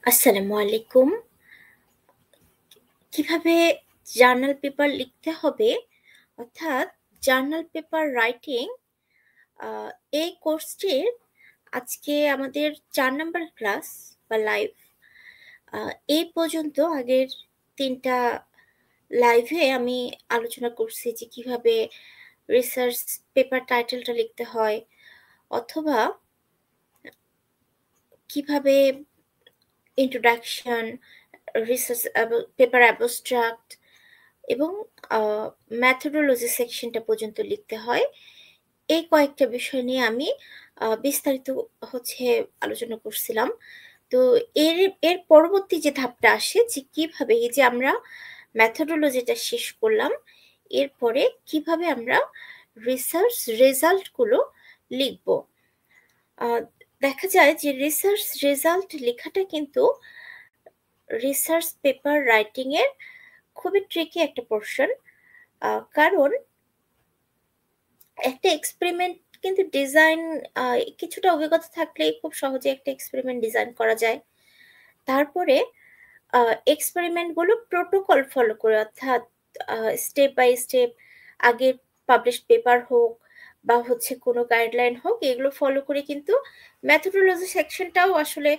আসসালামু আলাইকুম। কিভাবে জার্নাল পেপার লিখতে হবে অর্থাৎ জার্নাল পেপার রাইটিং আ এই কোর্সটির আজকে আমাদের ৪ নাম্বার ক্লাস বা লাইভ। আ এই পর্যন্ত আগের ৩ টা লাইভে আমি আলোচনা করছি যে কিভাবে রিসার্চ পেপার টাইটেলটা লিখতে হয় অথবা কিভাবে ইন্ট্রোডাকশন, রিসার্চ পেপার অ্যাবস্ট্রাক্ট এবং আ মেথোডোলজি সেকশনটা পর্যন্ত লিখতে হয়। এই কয়েকটা বিষয় নিয়ে আমি বিস্তারিত আলোচনা করছিলাম। তো এর এর পরবর্তী যে ধাপটা আসে যে কিভাবে এই যে আমরা মেথোডোলজিটা শেষ করলাম, এরপরে কিভাবে আমরা রিসার্চ রেজাল্ট গুলো লিখব। আ দেখা যায় যে রিসার্চ রেজাল্ট লেখাটা কিন্তু রিসার্চ পেপার রাইটিং এর খুবই ট্রিকি একটা পোরশন। কারণ একটা এক্সপেরিমেন্ট কিন্তু ডিজাইন আ কিছুটা অভিজ্ঞতা থাকলেই খুব সহজে একটা এক্সপেরিমেন্ট ডিজাইন করা যায়। তারপরে আ এক্সপেরিমেন্ট গুলো প্রোটোকল ফলো করে অর্থাৎ আ স্টেপ বাই স্টেপ আগের পাবলিশড পেপার হোক বা কোনো গাইডলাইন হোক এগুলো ফলো করে কিন্তু মেথোডোলজি সেকশনটাও আসলে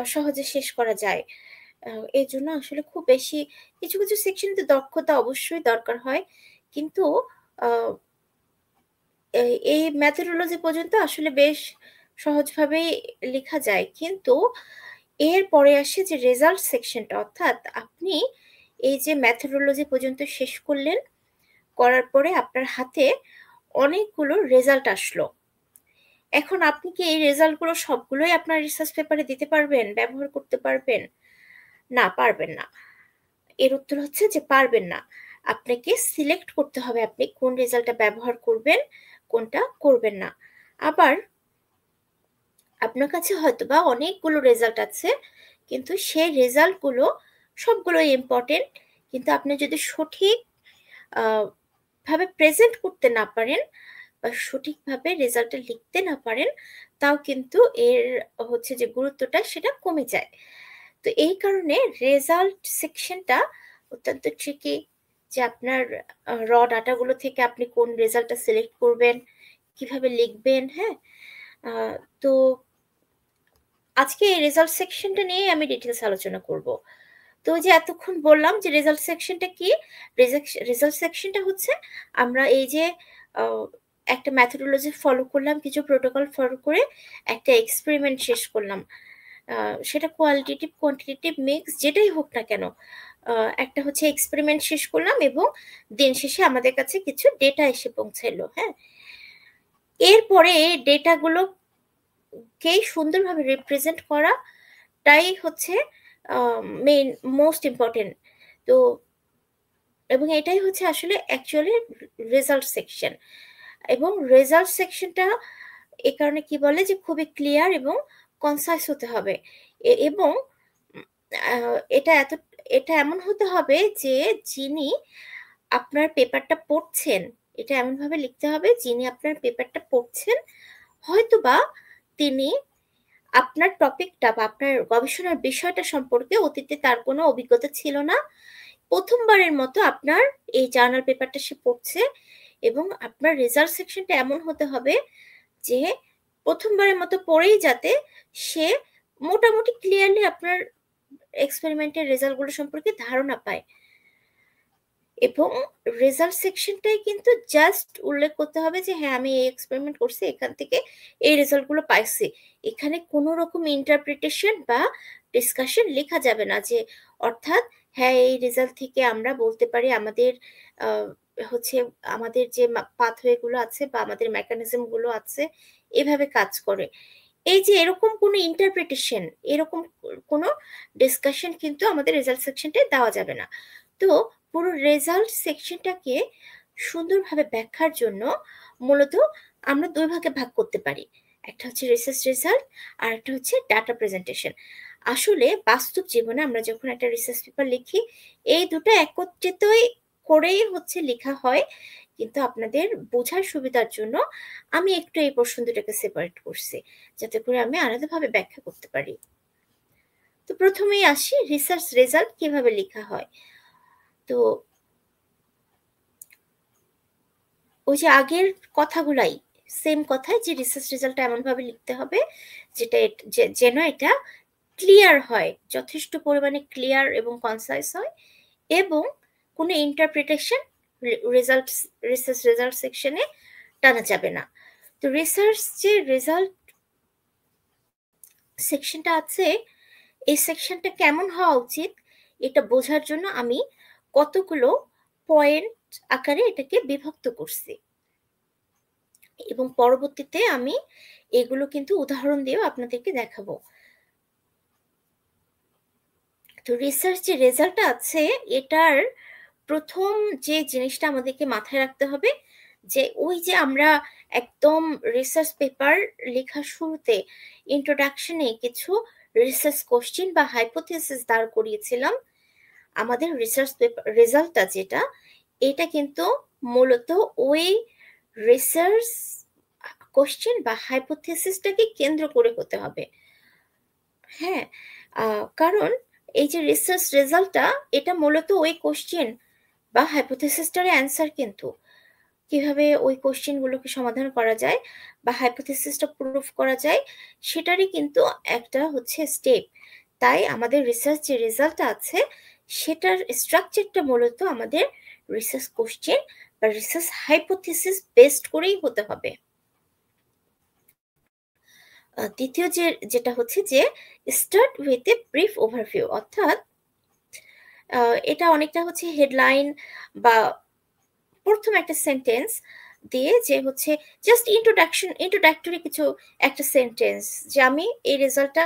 সহজে শেষ করা যায়। আ এজন্য আসলে খুব বেশি কিছু সেকশন তে দক্ষতা অবশ্যই দরকার হয়। কিন্তু আ এই মেথোডোলজি পর্যন্ত আসলে বেশ সহজভাবেই লিখা যায়। কিন্তু এর পরে আসে যে রেজাল্ট সেকশনটা অর্থাৎ আপনি এই যে মেথোডোলজি পর্যন্ত শেষ করলেন, করার পরে আপনার হাতে অনেকগুলো রেজাল্ট আসলো। এখন আপনি কি এই রেজাল্ট গুলো সবগুলোই আপনার রিসার্চ পেপারে দিতে পারবেন, ব্যবহার করতে পারবেন? না, পারবেন না। এর উত্তর হচ্ছে যে পারবেন না। আপনাকে সিলেক্ট করতে হবে আপনি কোন রেজাল্টটা ব্যবহার করবেন, কোনটা করবেন না। আবার আপনার কাছে হয়তোবা অনেকগুলো রেজাল্ট আছে, কিন্তু সেই রেজাল্টগুলো সবগুলোই ইম্পোর্টেন্ট। কিন্তু আপনি যদি সঠিক আ ভাবে প্রেজেন্ট করতে না পারেন বা সঠিকভাবে রেজাল্টটা লিখতে না পারেন, তাও কিন্তু এর যে গুরুত্বটা সেটা কমে যায়। তো এই কারণে রেজাল্ট সেকশনটা অত্যন্ত ট্রিকি যে আপনার ডাটা গুলো থেকে আপনি কোন রেজাল্টটা সিলেক্ট করবেন, কিভাবে লিখবেন, হ্যাঁ? আ তো আজকে এই রেজাল্ট সেকশনটা নিয়েই আমি ডিটেইলস আলোচনা করব। তো ওই যে এতক্ষণ বললাম যে রেজাল্ট সেকশনটা কি? রেজাল্ট সেকশনটা হচ্ছে আমরা এই যে আ একটা মেথোডোলজি ফলো করলাম, কিছু প্রোটোকল ফলো করে একটা এক্সপেরিমেন্ট শেষ করলাম। আ সেটা কোয়ালিটেটিভ, কোয়ান্টিটেটিভ মিক্স যেটাই হোক না কেন। আ একটা এক্সপেরিমেন্ট শেষ করলাম এবং দিন শেষে আমাদের কাছে কিছু ডেটা এসে পৌঁছাইলো, হ্যাঁ? এরপরে এই ডেটাগুলোকেই সুন্দরভাবে রিপ্রেজেন্ট করাটাই আ মেইন মোস্ট ইম্পোর্টেন্ট। তো এবং এটাই আসলে অ্যাকচুয়ালি রেজাল্ট সেকশন। এবং রেজাল্ট সেকশনটা এ কারণে কি বলে যে খুবই ক্লিয়ার এবং কনসাইজ হতে হবে। এবং উম আ এটা এত এটা এমন হতে হবে যে যিনি আপনার পেপারটা পড়ছেন, এটা এমনভাবে লিখতে হবে যিনি আপনার পেপারটা পড়ছেন হয়তোবা তিনি আপনার টপিকটা বা আপনার গবেষণার বিষয়টা সম্পর্কে অতীতে তার কোনো অভিজ্ঞতা ছিল না। ১ম বারের মতো আপনার এই জার্নাল পেপারটা সে পড়ছে এবং আপনার রেজাল্ট সেকশনটা এমন হতে হবে যে ১ম বারের মতো পড়েই যাতে সে মোটামুটি ক্লিয়ারলি আপনার এক্সপেরিমেন্টের রেজাল্ট গুলো সম্পর্কে ধারণা পায়। এবং রেজাল্ট সেকশনটাই কিন্তু জাস্ট উল্লেখ করতে হবে যে হ্যাঁ, আমি এই এক্সপেরিমেন্ট করছি, এখান থেকে এই রেজাল্ট গুলো পাইছি। এখানে কোনো রকম ইন্টারপ্রিটেশন বা ডিসকাশন লেখা যাবে না যে অর্থাৎ হ্যাঁ, এই রেজাল্ট থেকে আমরা বলতে পারি আমাদের আ হচ্ছে আমাদের যে পাথওয়ে গুলো আছে বা আমাদের মেকানিজম গুলো আছে এভাবে কাজ করে। এই যে এরকম কোনো ইন্টারপ্রিটেশন, এরকম কোনো ডিসকাশন কিন্তু আমাদের রেজাল্ট সেকশনটায় দেওয়া যাবে না। তো পুরো রেজাল্ট সেকশনটাকে সুন্দরভাবে ব্যাখ্যার জন্য মূলত আমরা ২ ভাগে ভাগ করতে পারি। একটা হচ্ছে রিসার্চ রেজাল্ট, আরেকটা হচ্ছে ডাটা প্রেজেন্টেশন। আসলে বাস্তব জীবনে আমরা যখন একটা রিসার্চ পেপার লিখি, এই দুটো একত্রিতই করেই লেখা হয়। কিন্তু আপনাদের বোঝার সুবিধার জন্য আমি একটু এই পোরশন দুটাকে সেপারেট করছি। যাতে করে আমি আলাদাভাবে ব্যাখ্যা করতে পারি। তো প্রথমেই আসি রিসার্চ রেজাল্ট কিভাবে লেখা হয়। তো ওই যে আগের কথাগুলাই সেম কথাই, যে রিসার্চ রেজাল্টটা এমনভাবে লিখতে হবে যেটা যেন এটা ক্লিয়ার হয়, যথেষ্ট পরিমাণে ক্লিয়ার এবং কনসাইজ হয়, এবং কোনো ইন্টারপ্রিটেশন রিসার্চ রেজাল্ট সেকশনে টানা যাবে না। তো রিসার্চ যে রেজাল্ট সেকশনটা আছে, এই সেকশনটা কেমন হওয়া উচিত এটা বোঝার জন্য আমি কতগুলো পয়েন্ট আকারে এটাকে বিভক্ত করছি, এবং পরবর্তীতে আমি এগুলো কিন্তু উদাহরণ দিয়েও আপনাদেরকে দেখাবো। তো রিসার্চ যে রেজাল্টটা আছে, এটার প্রথম যে জিনিসটা আমাদেরকে মাথায় রাখতে হবে, যে ওই যে আমরা একদম রিসার্চ পেপার লেখার শুরুতে ইন্ট্রোডাকশনে কিছু রিসার্চ কোশ্চেন বা হাইপোথেসিস দাঁড় করিয়েছিলাম, আমাদের রিসার্চ পেপার রেজাল্টটা যেটা, এটা কিন্তু মূলত ওই রিসার্চ কোশ্চেন বা হাইপোথেসিসটাকে কেন্দ্র করে হতে হবে। হ্যাঁ, কারণ এই যে রিসার্চ রেজাল্টটা, এটা মূলত ওই কোশ্চেন বা হাইপোথেসিসটার অ্যান্সার, কিন্তু কিভাবে ওই কোশ্চেনগুলোকে সমাধান করা যায় বা হাইপোথেসিসটা প্রুফ করা যায়, সেটারই কিন্তু একটা হচ্ছে স্টেপ। তাই আমাদের রিসার্চ যে রেজাল্টটা আছে, সেটার স্ট্রাকচারটা মূলত আমাদের রিসার্চ কোশ্চেন বা রিসার্চ হাইপোথেসিস বেসড করেই হতে হবে। দ্বিতীয় যেটা হচ্ছে যে start with a brief overview, অর্থাৎ এটা অনেকটা হচ্ছে হেডলাইন বা প্রথম একটা সেন্টেন্স দিয়ে, যে হচ্ছে জাস্ট ইন্ট্রোডাক্টরি কিছু একটা সেন্টেন্স, যে আমি এই রেজাল্টটা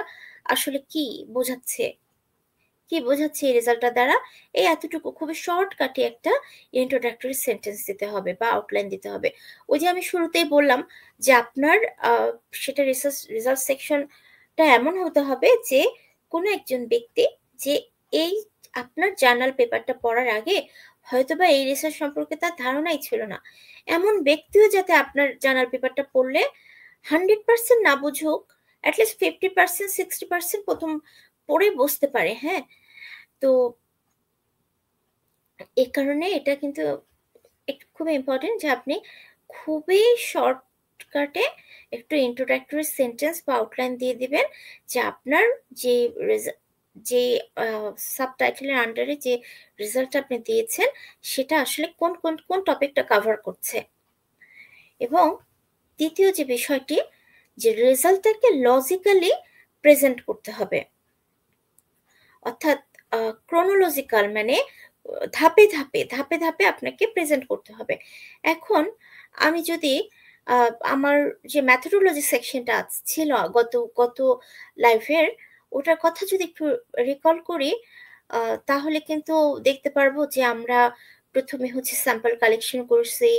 আসলে কি বোঝাচ্ছে এই রেজাল্টটা দ্বারা, এই এতটুকু খুবই শর্টকাটে একটা ইন্ট্রোডাক্টরি সেন্টেন্স দিতে হবে বা আউটলাইন দিতে হবে। ওই যে আমি শুরুতেই বললাম যে আপনার সেটা রেজাল্ট সেকশনটা এমন হতে হবে যে কোনো একজন ব্যক্তি, যে এই আপনার জার্নাল পেপারটা পড়ার আগে হয়তোবা এই রিসার্চ সম্পর্কে তার ধারণাই ছিল না, এমন ব্যক্তিও যাতে আপনার জার্নাল পেপারটা পড়লে 100% না বুঝুক, অ্যাটলিস্ট 50% 60% প্রথম পড়ে বসতে পারে। হ্যাঁ, তো এই কারণে এটা কিন্তু খুব ইম্পর্টেন্ট যে আপনি খুবই শর্টকাটে একটু ইন্ট্রোডাক্টরি সেন্টেন্স বা আউটলাইন দিয়ে দিবেন, যে আপনার যে যে সাবটাইটেলের আন্ডারে যে রেজাল্ট আপনি দিয়েছেন, সেটা আসলে কোন কোন কোন টপিকটা কভার করছে। এবং দ্বিতীয় যে বিষয়টি, যে রেজাল্টটাকে লজিক্যালি প্রেজেন্ট করতে হবে, অর্থাৎ ক্রোনোলজিক্যাল, মানে ধাপে ধাপে আপনাকে প্রেজেন্ট করতে হবে। এখন আমি যদি আমার যে ম্যাথোডোলজি সেকশনটা ছিল গত গত লাইফের, ওটার কথা যদি একটু রিকল করি, তাহলে কিন্তু দেখতে পারবো যে আমরা প্রথমে হচ্ছে স্যাম্পল কালেকশন করছি,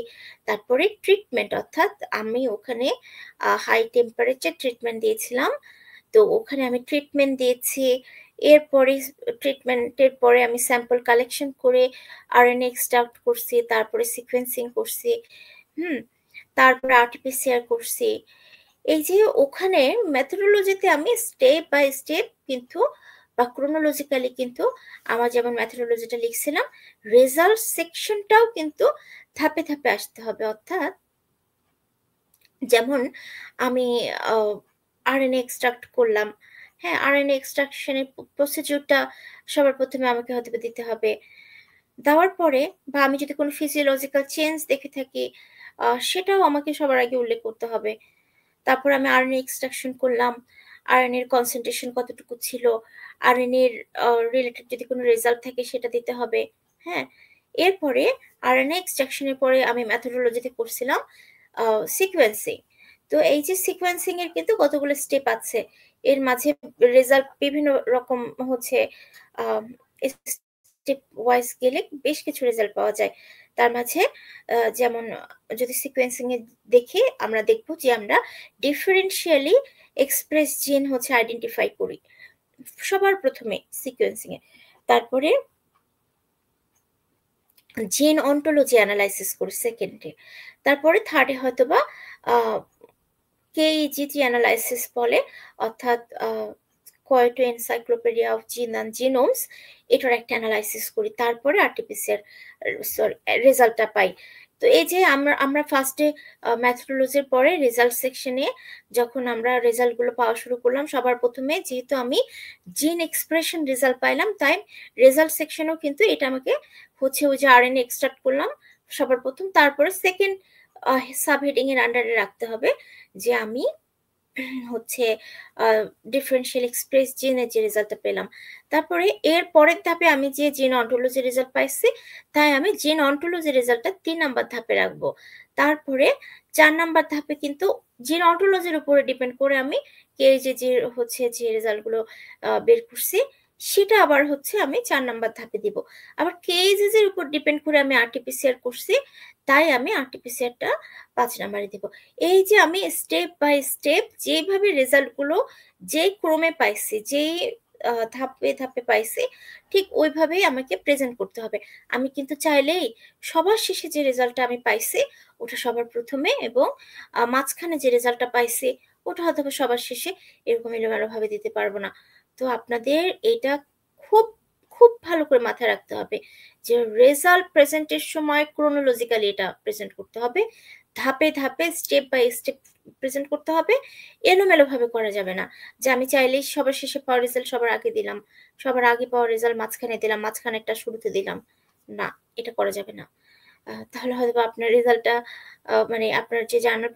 তারপরে ট্রিটমেন্ট, অর্থাৎ আমি ওখানে হাই টেম্পারেচার ট্রিটমেন্ট দিয়েছিলাম। তো ওখানে আমি ট্রিটমেন্ট দিয়েছি, এরপরে ট্রিটমেন্টের পরে আমি স্যাম্পল কালেকশন করে আরএনএ এক্সট্রাক্ট করছি, তারপরে সিকোয়েন্সিং করছি, তারপরে আরটিপিসিআর করছি। এই যে ওখানে মেথোডোলজিতে আমি স্টেপ বাই স্টেপ কিন্তু বা ক্রোনোলজিক্যালি কিন্তু আমার যেমন মেথোডোলজিটা লিখছিলাম, রেজাল্ট সেকশনটাও কিন্তু ধাপে ধাপে আসতে হবে। অর্থাৎ যেমন আমি আরএনএ এক্সট্রাক্ট করলাম, হ্যাঁ, আরএনএ এক্সট্রাকশনের প্রসিডিউরটা সবার প্রথমে আমাকে হয়তো দিতে হবে। দেওয়ার পরে বা আমি যদি কোনো ফিজিওলজিক্যাল চেঞ্জ দেখে থাকি, সেটাও আমাকে সবার আগে উল্লেখ করতে হবে। তারপর আমি আরএনএ এক্সট্রাকশন করলাম, আরএনএ এর কনসেন্ট্রেশন কতটুকু ছিল, আরএনএ এর রিলেটেড যদি কোনো রেজাল্ট থাকে সেটা দিতে হবে। হ্যাঁ, এরপরে আরএনএ এক্সট্রাকশনের পরে আমি মেথোডোলজিতে করছিলাম সিকোয়েন্সিং। তো এই যে সিকোয়েন্সিং এর কিন্তু কতগুলো স্টেপ আছে, এর মাঝে রেজাল্ট বিভিন্ন রকম হচ্ছে, স্টেপ ওয়াইজ গেলে বেশ কিছু রেজাল্ট পাওয়া যায়। তার মাঝে যেমন যদি সিকোয়েন্সিং এ দেখি, আমরা দেখব যে আমরা ডিফারেন্সিয়ালি এক্সপ্রেস জিন হচ্ছে আইডেন্টিফাই করি সবার প্রথমে সিকোয়েন্সিং এ, তারপরে জিন অন্টোলজি অ্যানালাইসিস করি সেকেন্ডে, তারপরে থার্ডে হয়তোবা কেইজিজি অ্যানালাইসিস বলে, অর্থাৎ কয়টো এনসাইক্লোপিডিয়া অফ জিন অ্যান্ড জিনোমস, এটার একটা অ্যানালাইসিস করি, তারপরে আরটিপিসিআর সরি রেজাল্টটা পাই। তো এই যে আমরা ফার্স্টে ম্যাথোডোলজির পরে রেজাল্ট সেকশনে যখন আমরা রেজাল্টগুলো পাওয়া শুরু করলাম, সবার প্রথমে যেহেতু আমি জিন এক্সপ্রেশন রেজাল্ট পাইলাম, তাই রেজাল্ট সেকশনেও কিন্তু এটা আমাকে হচ্ছে ওই যে আরএনএ এক্সট্রাক্ট করলাম সবার প্রথম, তারপরে সেকেন্ড সাব হেডিং এর আন্ডারে রাখতে হবে যে আমি হচ্ছে ডিফারেন্সিয়াল এক্সপ্রেস জিনের যে রেজাল্টটা পেলাম। তারপরে এর পরের ধাপে আমি যে জিন অন্টোলজি রেজাল্ট পাইছি, তাই আমি জিন অন্টোলজি রেজাল্টটা 3 নাম্বার ধাপে রাখবো। তারপরে 4 নাম্বার ধাপে কিন্তু জিন অন্টোলজির উপরে ডিপেন্ড করে আমি যে হচ্ছে যে রেজাল্টগুলো বের করছি সেটা আবার হচ্ছে আমি 4 নাম্বার ধাপে দিব। আবার কেএইচএস এর উপর ডিপেন্ড করে আমি আরটিপিসিআর করছি, তাই আমি আরটিপিসিআরটা 5 নাম্বারে দিব। এই যে আমি স্টেপ বাই স্টেপ যেভাবে রেজাল্টগুলো যে ক্রমে পাইছি, যেই ধাপে ধাপে পাইছি, ঠিক ওইভাবেই আমাকে প্রেজেন্ট করতে হবে। আমি কিন্তু চাইলেই সবার শেষে যে রেজাল্টটা আমি পাইছি ওটা সবার প্রথমে, এবং মাঝখানে যে রেজাল্টটা পাইছি ওটা হয়তো সবার শেষে, এরকম এলোমেলোভাবে দিতে পারবো না। তো আপনাদের এটা খুব খুব ভালো করে মাথায় রাখতে হবে যে রেজাল্ট প্রেজেন্টের সময় ক্রোনোলজিক্যালি এটা প্রেজেন্ট করতে হবে, ধাপে ধাপে স্টেপ বাই স্টেপ প্রেজেন্ট করতে হবে, এলোমেলো ভাবে করা যাবে না যে আমি চাইলেই সবার শেষে পাওয়া রেজাল্ট সবার আগে দিলাম, সবার আগে পাওয়া রেজাল্ট মাঝখানে দিলাম, মাঝখানেরটা শুরুতে দিলাম। না, এটা করা যাবে না। তাহলে হয়তো আপনার রেজাল্টটা মানে আপনার যে জার্নাল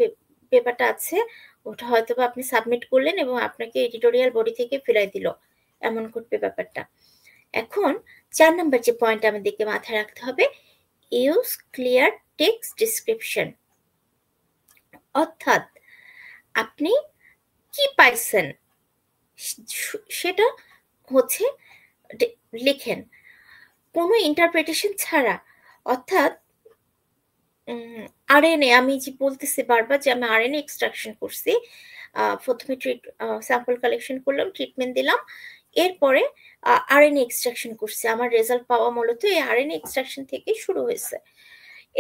পেপারটা আছে ওটা হয়তো আপনি সাবমিট করলেন এবং আপনাকে এডিটোরিয়াল বডি থেকে ফেরাই দিল, এমন করবে ব্যাপারটা। এখন 4 নাম্বার যে পয়েন্ট আমাদেরকে মাথায় রাখতে হবে, ইউজ ক্লিয়ার টেক্সট ডিসক্রিপশন। অর্থাৎ আপনি কি পাইছেন সেটা হচ্ছে লিখেন, কোনো ইন্টারপ্রিটেশন ছাড়া। অর্থাৎ আরএনএ, আমি যে বলতেছি বারবার যে আমি আরএনএ এক্সট্রাকশন করছি, প্রথমে স্যাম্পল কালেকশন করলাম, ট্রিটমেন্ট দিলাম, এরপরে আরএনএ এক্সট্রাকশন করছি। আমার রেজাল্ট পাওয়া মূলত এই আরএনএ এক্সট্রাকশন থেকে শুরু হয়েছে।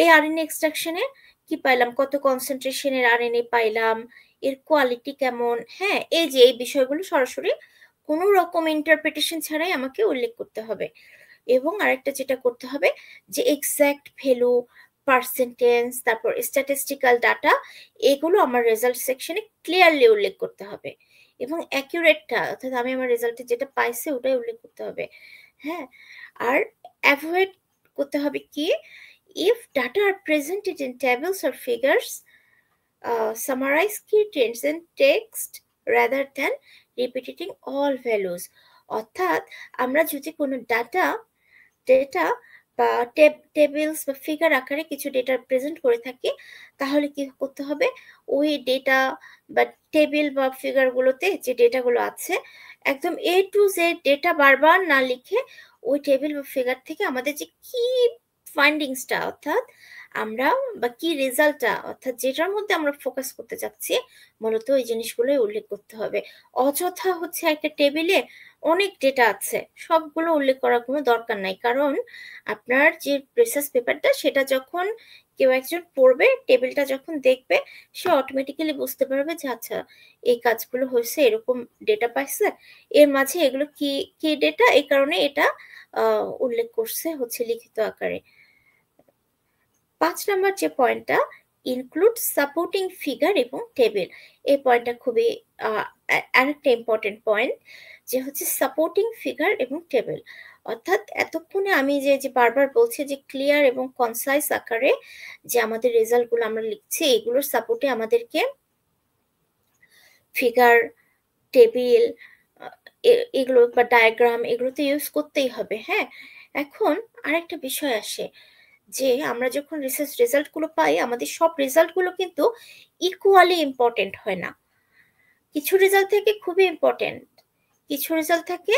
এই আরএনএ এক্সট্রাকশনে কি পাইলাম, কত কনসেন্ট্রেশনের আরএনএ পাইলাম, এর কোয়ালিটি কেমন, হ্যাঁ, এই যে এই বিষয়গুলো সরাসরি কোনো রকম ইন্টারপ্রিটেশন ছাড়াই আমাকে উল্লেখ করতে হবে। এবং আরেকটা যেটা করতে হবে যে এক্সাক্ট ভ্যালু, পার্সেন্টেজ, তারপর স্ট্যাটিস্টিক্যাল ডাটা, এগুলো আমার রেজাল্ট সেকশনে ক্লিয়ারলি উল্লেখ করতে হবে, এবং অ্যাকিউরেটটা অর্থাৎ আমি আমার রেজাল্টে যেটা পাইছি ওটাই উল্লেখ করতে হবে। হ্যাঁ, আর অ্যাভয়েড করতে হবে কি, if data are presented in tables or figures, summarize key trends in text rather than repeating all values। অর্থাৎ আমরা যদি কোনো ডেটা বা টেবিলস বা ফিগার আকারে কিছু ডেটা প্রেজেন্ট করে থাকি, তাহলে কি করতে হবে, ওই ডেটা বা টেবিল বা ফিগারগুলোতে যে ডেটাগুলো আছে একদম এ টু জেড ডেটা বারবার না লিখে ওই টেবিল বা ফিগার থেকে আমাদের যে কি ফাইন্ডিংসটা, অর্থাৎ আমরা বা কি রেজাল্টটা, অর্থাৎ যেটার মধ্যে আমরা ফোকাস করতে চাচ্ছি, মূলত ওই জিনিসগুলোই উল্লেখ করতে হবে। অযথা হচ্ছে একটা টেবিলে অনেক ডেটা আছে, সবগুলো উল্লেখ করার কোনো দরকার নাই, কারণ আপনার যে রিসার্চ পেপারটা সেটা যখন কেউ একজন পড়বে, টেবিলটা যখন দেখবে, সে অটোমেটিক্যালি বুঝতে পারবে যে আচ্ছা এই কাজগুলো হয়েছে, এরকম ডেটা পাইছে, এর মাঝে এগুলো কি কি ডেটা, এই কারণে এটা উল্লেখ করছে হচ্ছে লিখিত আকারে। 5 নাম্বার যে পয়েন্টটা, ইনক্লুড সাপোর্টিং ফিগার এবং টেবিল, এই পয়েন্টটা খুবই আরেকটা ইম্পর্টেন্ট পয়েন্ট, যে হচ্ছে সাপোর্টিং ফিগার এবং টেবিল। অর্থাৎ এতক্ষণে আমি যে বারবার বলছি যে ক্লিয়ার এবং কনসাইজ আকারে যে আমাদের রেজাল্টগুলো আমরা লিখছি, এগুলোর সাপোর্টে আমাদেরকে ফিগার, টেবিল, এগুলো বা ডায়াগ্রাম, এগুলো তো ইউজ করতেই হবে। হ্যাঁ, এখন আরেকটা বিষয় আসে যে আমরা যখন রিসার্চ রেজাল্টগুলো পাই, আমাদের সব রেজাল্টগুলো কিন্তু ইকুয়ালি ইম্পর্টেন্ট হয় না। কিছু রেজাল্ট থাকে খুবই ইম্পর্টেন্ট, কিছু রেজাল্ট থাকে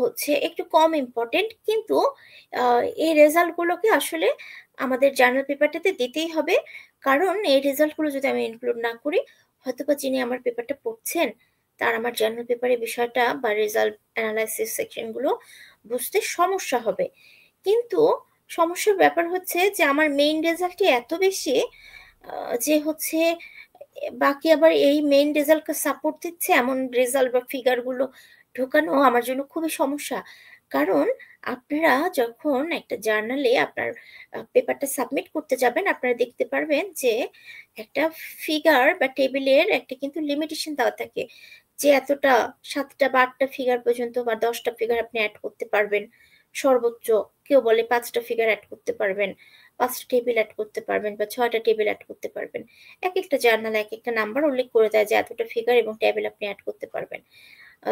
হচ্ছে একটু কম ইম্পর্টেন্ট, কিন্তু এই রেজাল্টগুলোকে আসলে আমাদের জার্নাল পেপারটাতে দিতেই হবে, কারণ এই রেজাল্টগুলো যদি আমি ইনক্লুড না করি, হয়তোবা যিনি আমার পেপারটা পড়ছেন তার আমার জার্নাল পেপারের বিষয়টা বা রেজাল্ট অ্যানালাইসিস সেকশনগুলো বুঝতে সমস্যা হবে। কিন্তু সমস্যার ব্যাপার হচ্ছে যে আমার মেইন রেজাল্টটি এত বেশি যে হচ্ছে বাকি আবার এই মেইন রেজাল্টকে সাপোর্ট দিচ্ছে এমন রেজাল্ট বা ফিগারগুলো ঢোকানো আমার জন্য খুবই সমস্যা। কারণ আপনারা যখন একটা জার্নালে আপনার পেপারটা সাবমিট করতে যাবেন, আপনারা দেখতে পারবেন যে একটা ফিগার বা টেবিলের একটা কিন্তু লিমিটেশন দেওয়া থাকে। যে এতটা ৭ টা বা ৮ টা ফিগার পর্যন্ত বা ১০ টা ফিগার আপনি এড করতে পারবেন সর্বোচ্চ। কেউ বলে ৫ টা ফিগার এড করতে পারবেন, ৫ টা টেবিল এড করতে পারবেন বা ৬ টা টেবিল এড করতে পারবেন। একেকটা জার্নালে একেকটা নাম্বার উল্লেখ করে দেয় যে এতটা ফিগার এবং টেবিল আপনি এড করতে পারবেন।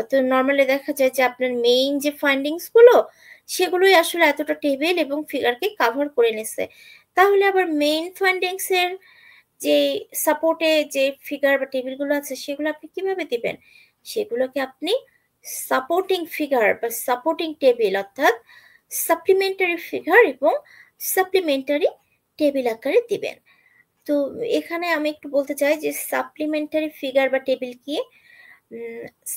তো নরমালি দেখা যায় যে আপনার মেইন যে ফাইন্ডিংস গুলো, সেগুলোই আসলে এতটা টেবিল এবং ফিগারকে কাভার করে নিছে। তাহলে আবার মেইন ফাইন্ডিংস এর যে সাপোর্টে যে ফিগার বা টেবিলগুলো আছে সেগুলো আপনি কিভাবে দিবেন? সেগুলোকে আপনি সাপোর্টিং ফিগার বা সাপোর্টিং টেবিল অর্থাৎ সাপ্লিমেন্টারি ফিগার এবং সাপ্লিমেন্টারি টেবিল আকারে দিবেন। তো এখানে আমি একটু বলতে চাই যে সাপ্লিমেন্টারি ফিগার বা টেবিল কি?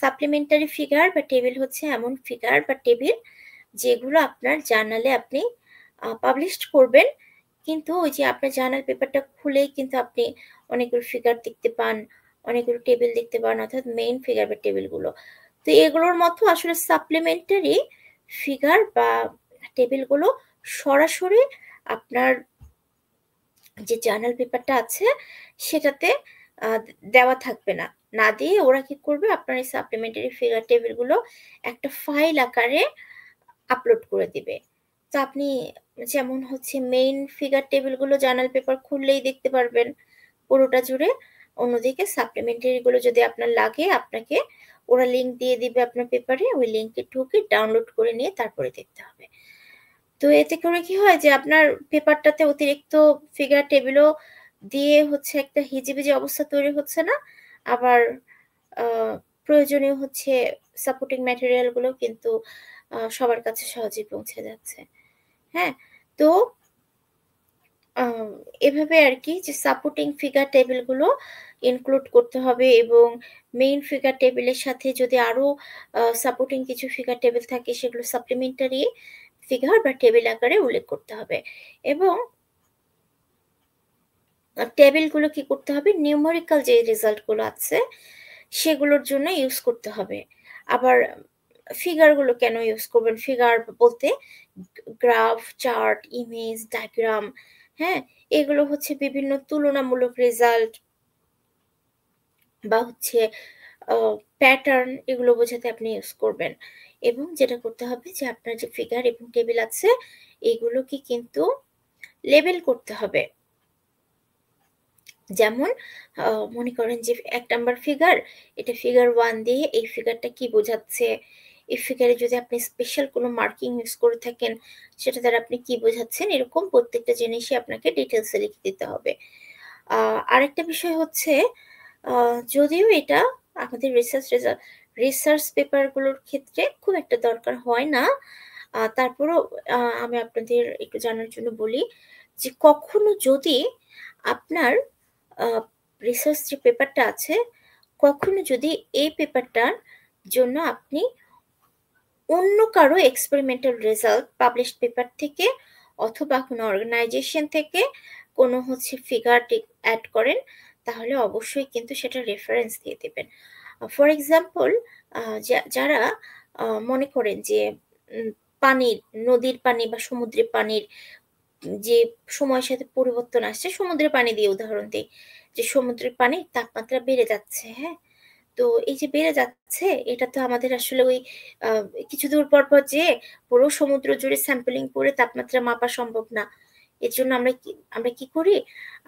সাপ্লিমেন্টারি ফিগার বা টেবিল হচ্ছে এমন ফিগার বা টেবিল যেগুলো আপনার জার্নালে আপনি পাবলিশড করবেন। কিন্তু ওই যে আপনার জার্নাল পেপারটা খুলেই কিন্তু আপনি অনেকগুলো ফিগার দেখতে পান, অনেকগুলো টেবিল দেখতে পান অর্থাৎ মেইন ফিগার বা টেবিলগুলো। তো এগুলোর মতো আসলে সাপ্লিমেন্টারি ফিগার বা টেবিলগুলো সরাসরি আপনার যে জার্নাল পেপারটা আছে সেটাতে দেওয়া থাকবে না। না দিয়ে ওরা কি করবে আপনার এই সাপ্লিমেন্টারি ফিগার টেবিলগুলো একটা ফাইল আকারে আপলোড করে দিবে। তো আপনি যেমন হচ্ছে মেইন ফিগার টেবিলগুলো জার্নাল পেপার খুললেই দেখতে পারবেন পুরোটা জুড়ে। অন্যদিকে সাপ্লিমেন্টারি গুলো যদি আপনার লাগে আপনাকে ওরা লিংক দিয়ে দিবে আপনার পেপারে, ওই লিংকে ঢুকে ডাউনলোড করে নিয়ে তারপরে দেখতে হবে। তো এতে করে কি হয় যে আপনার পেপারটাতে অতিরিক্ত ফিগার টেবিলও দিয়ে হচ্ছে একটা হিজিবিজি অবস্থা তৈরি হচ্ছে না। আবার আ প্রয়োজনীয় হচ্ছে সাপোর্টিং ম্যাটেরিয়াল গুলো কিন্তু সবার কাছে সহজেই পৌঁছে যাচ্ছে। হ্যাঁ? তো আ এভাবে আরকি যে সাপোর্টিং ফিগার টেবিল গুলো ইনক্লুড করতে হবে এবং মেইন ফিগার টেবিলের সাথে যদি আরো সাপোর্টিং কিছু ফিগার টেবিল থাকে সেগুলো সাপ্লিমেন্টারি ফিগার বা টেবিল আকারে উল্লেখ করতে হবে। এবং টেবিলগুলো কি করতে হবে? নিউমেরিক্যাল যে রেজাল্ট গুলো আছে সেগুলোর জন্য ইউজ করতে হবে। আবার ফিগারগুলো কেন ইউজ করবেন? ফিগার বলতে গ্রাফ, চার্ট, ইমেজ, ডায়াগ্রাম, হ্যাঁ? এগুলো হচ্ছে বিভিন্ন তুলনামূলক রেজাল্ট বা হচ্ছে আ প্যাটার্ন এগুলো বোঝাতে আপনি ইউজ করবেন। এবং যেটা করতে হবে যে আপনার যে ফিগার এবং টেবিল আছে এগুলোকে কিন্তু লেবেল করতে হবে। যেমন আ মনে করেন যে ১ নাম্বার ফিগার, এটা ফিগার 1 দিয়ে এই ফিগারটা কি বোঝাচ্ছে? এই ফিগারে যদি আপনি স্পেশাল কোনো মার্কিং ইউজ করে থাকেন, সেটা দ্বারা আপনি কি বোঝাচ্ছেন? এরকম প্রত্যেকটা জিনিসই আপনাকে ডিটেইলস এ লিখে দিতে হবে। আ আরেকটা বিষয় হচ্ছে আ যদিও এটা আমাদের রিসার্চ পেপার গুলোর ক্ষেত্রে খুব একটা দরকার হয় না। তারপরেও আমি আপনাদের একটু জানার জন্য বলি যে কখনো যদি আপনার আ রিসার্চ যে পেপারটা আছে, কখনো যদি এই পেপারটার জন্য আপনি অন্য কারো এক্সপেরিমেন্টাল রেজাল্ট পাবলিশড পেপার থেকে অথবা কোনো অর্গানাইজেশন থেকে কোনো হচ্ছে ফিগার এড করেন, তাহলে অবশ্যই কিন্তু সেটা রেফারেন্স দিয়ে দিবেন। ফর এক্সাম্পল যারা মনে করেন যে উম পানির, নদীর পানি বা সমুদ্রের পানির যে সময়ের সাথে পরিবর্তন আসছে, সমুদ্রের পানি দিয়ে উদাহরণ দেই। যে সমুদ্রের পানির তাপমাত্রা বেড়ে যাচ্ছে, হ্যাঁ? তো এই যে বেড়ে যাচ্ছে এটা তো আমাদের আসলে ওই আ কিছু দূর পর যেয়ে পুরো সমুদ্র জুড়ে স্যাম্পলিং করে তাপমাত্রা মাপা সম্ভব না। এর জন্য আমরা কি করি?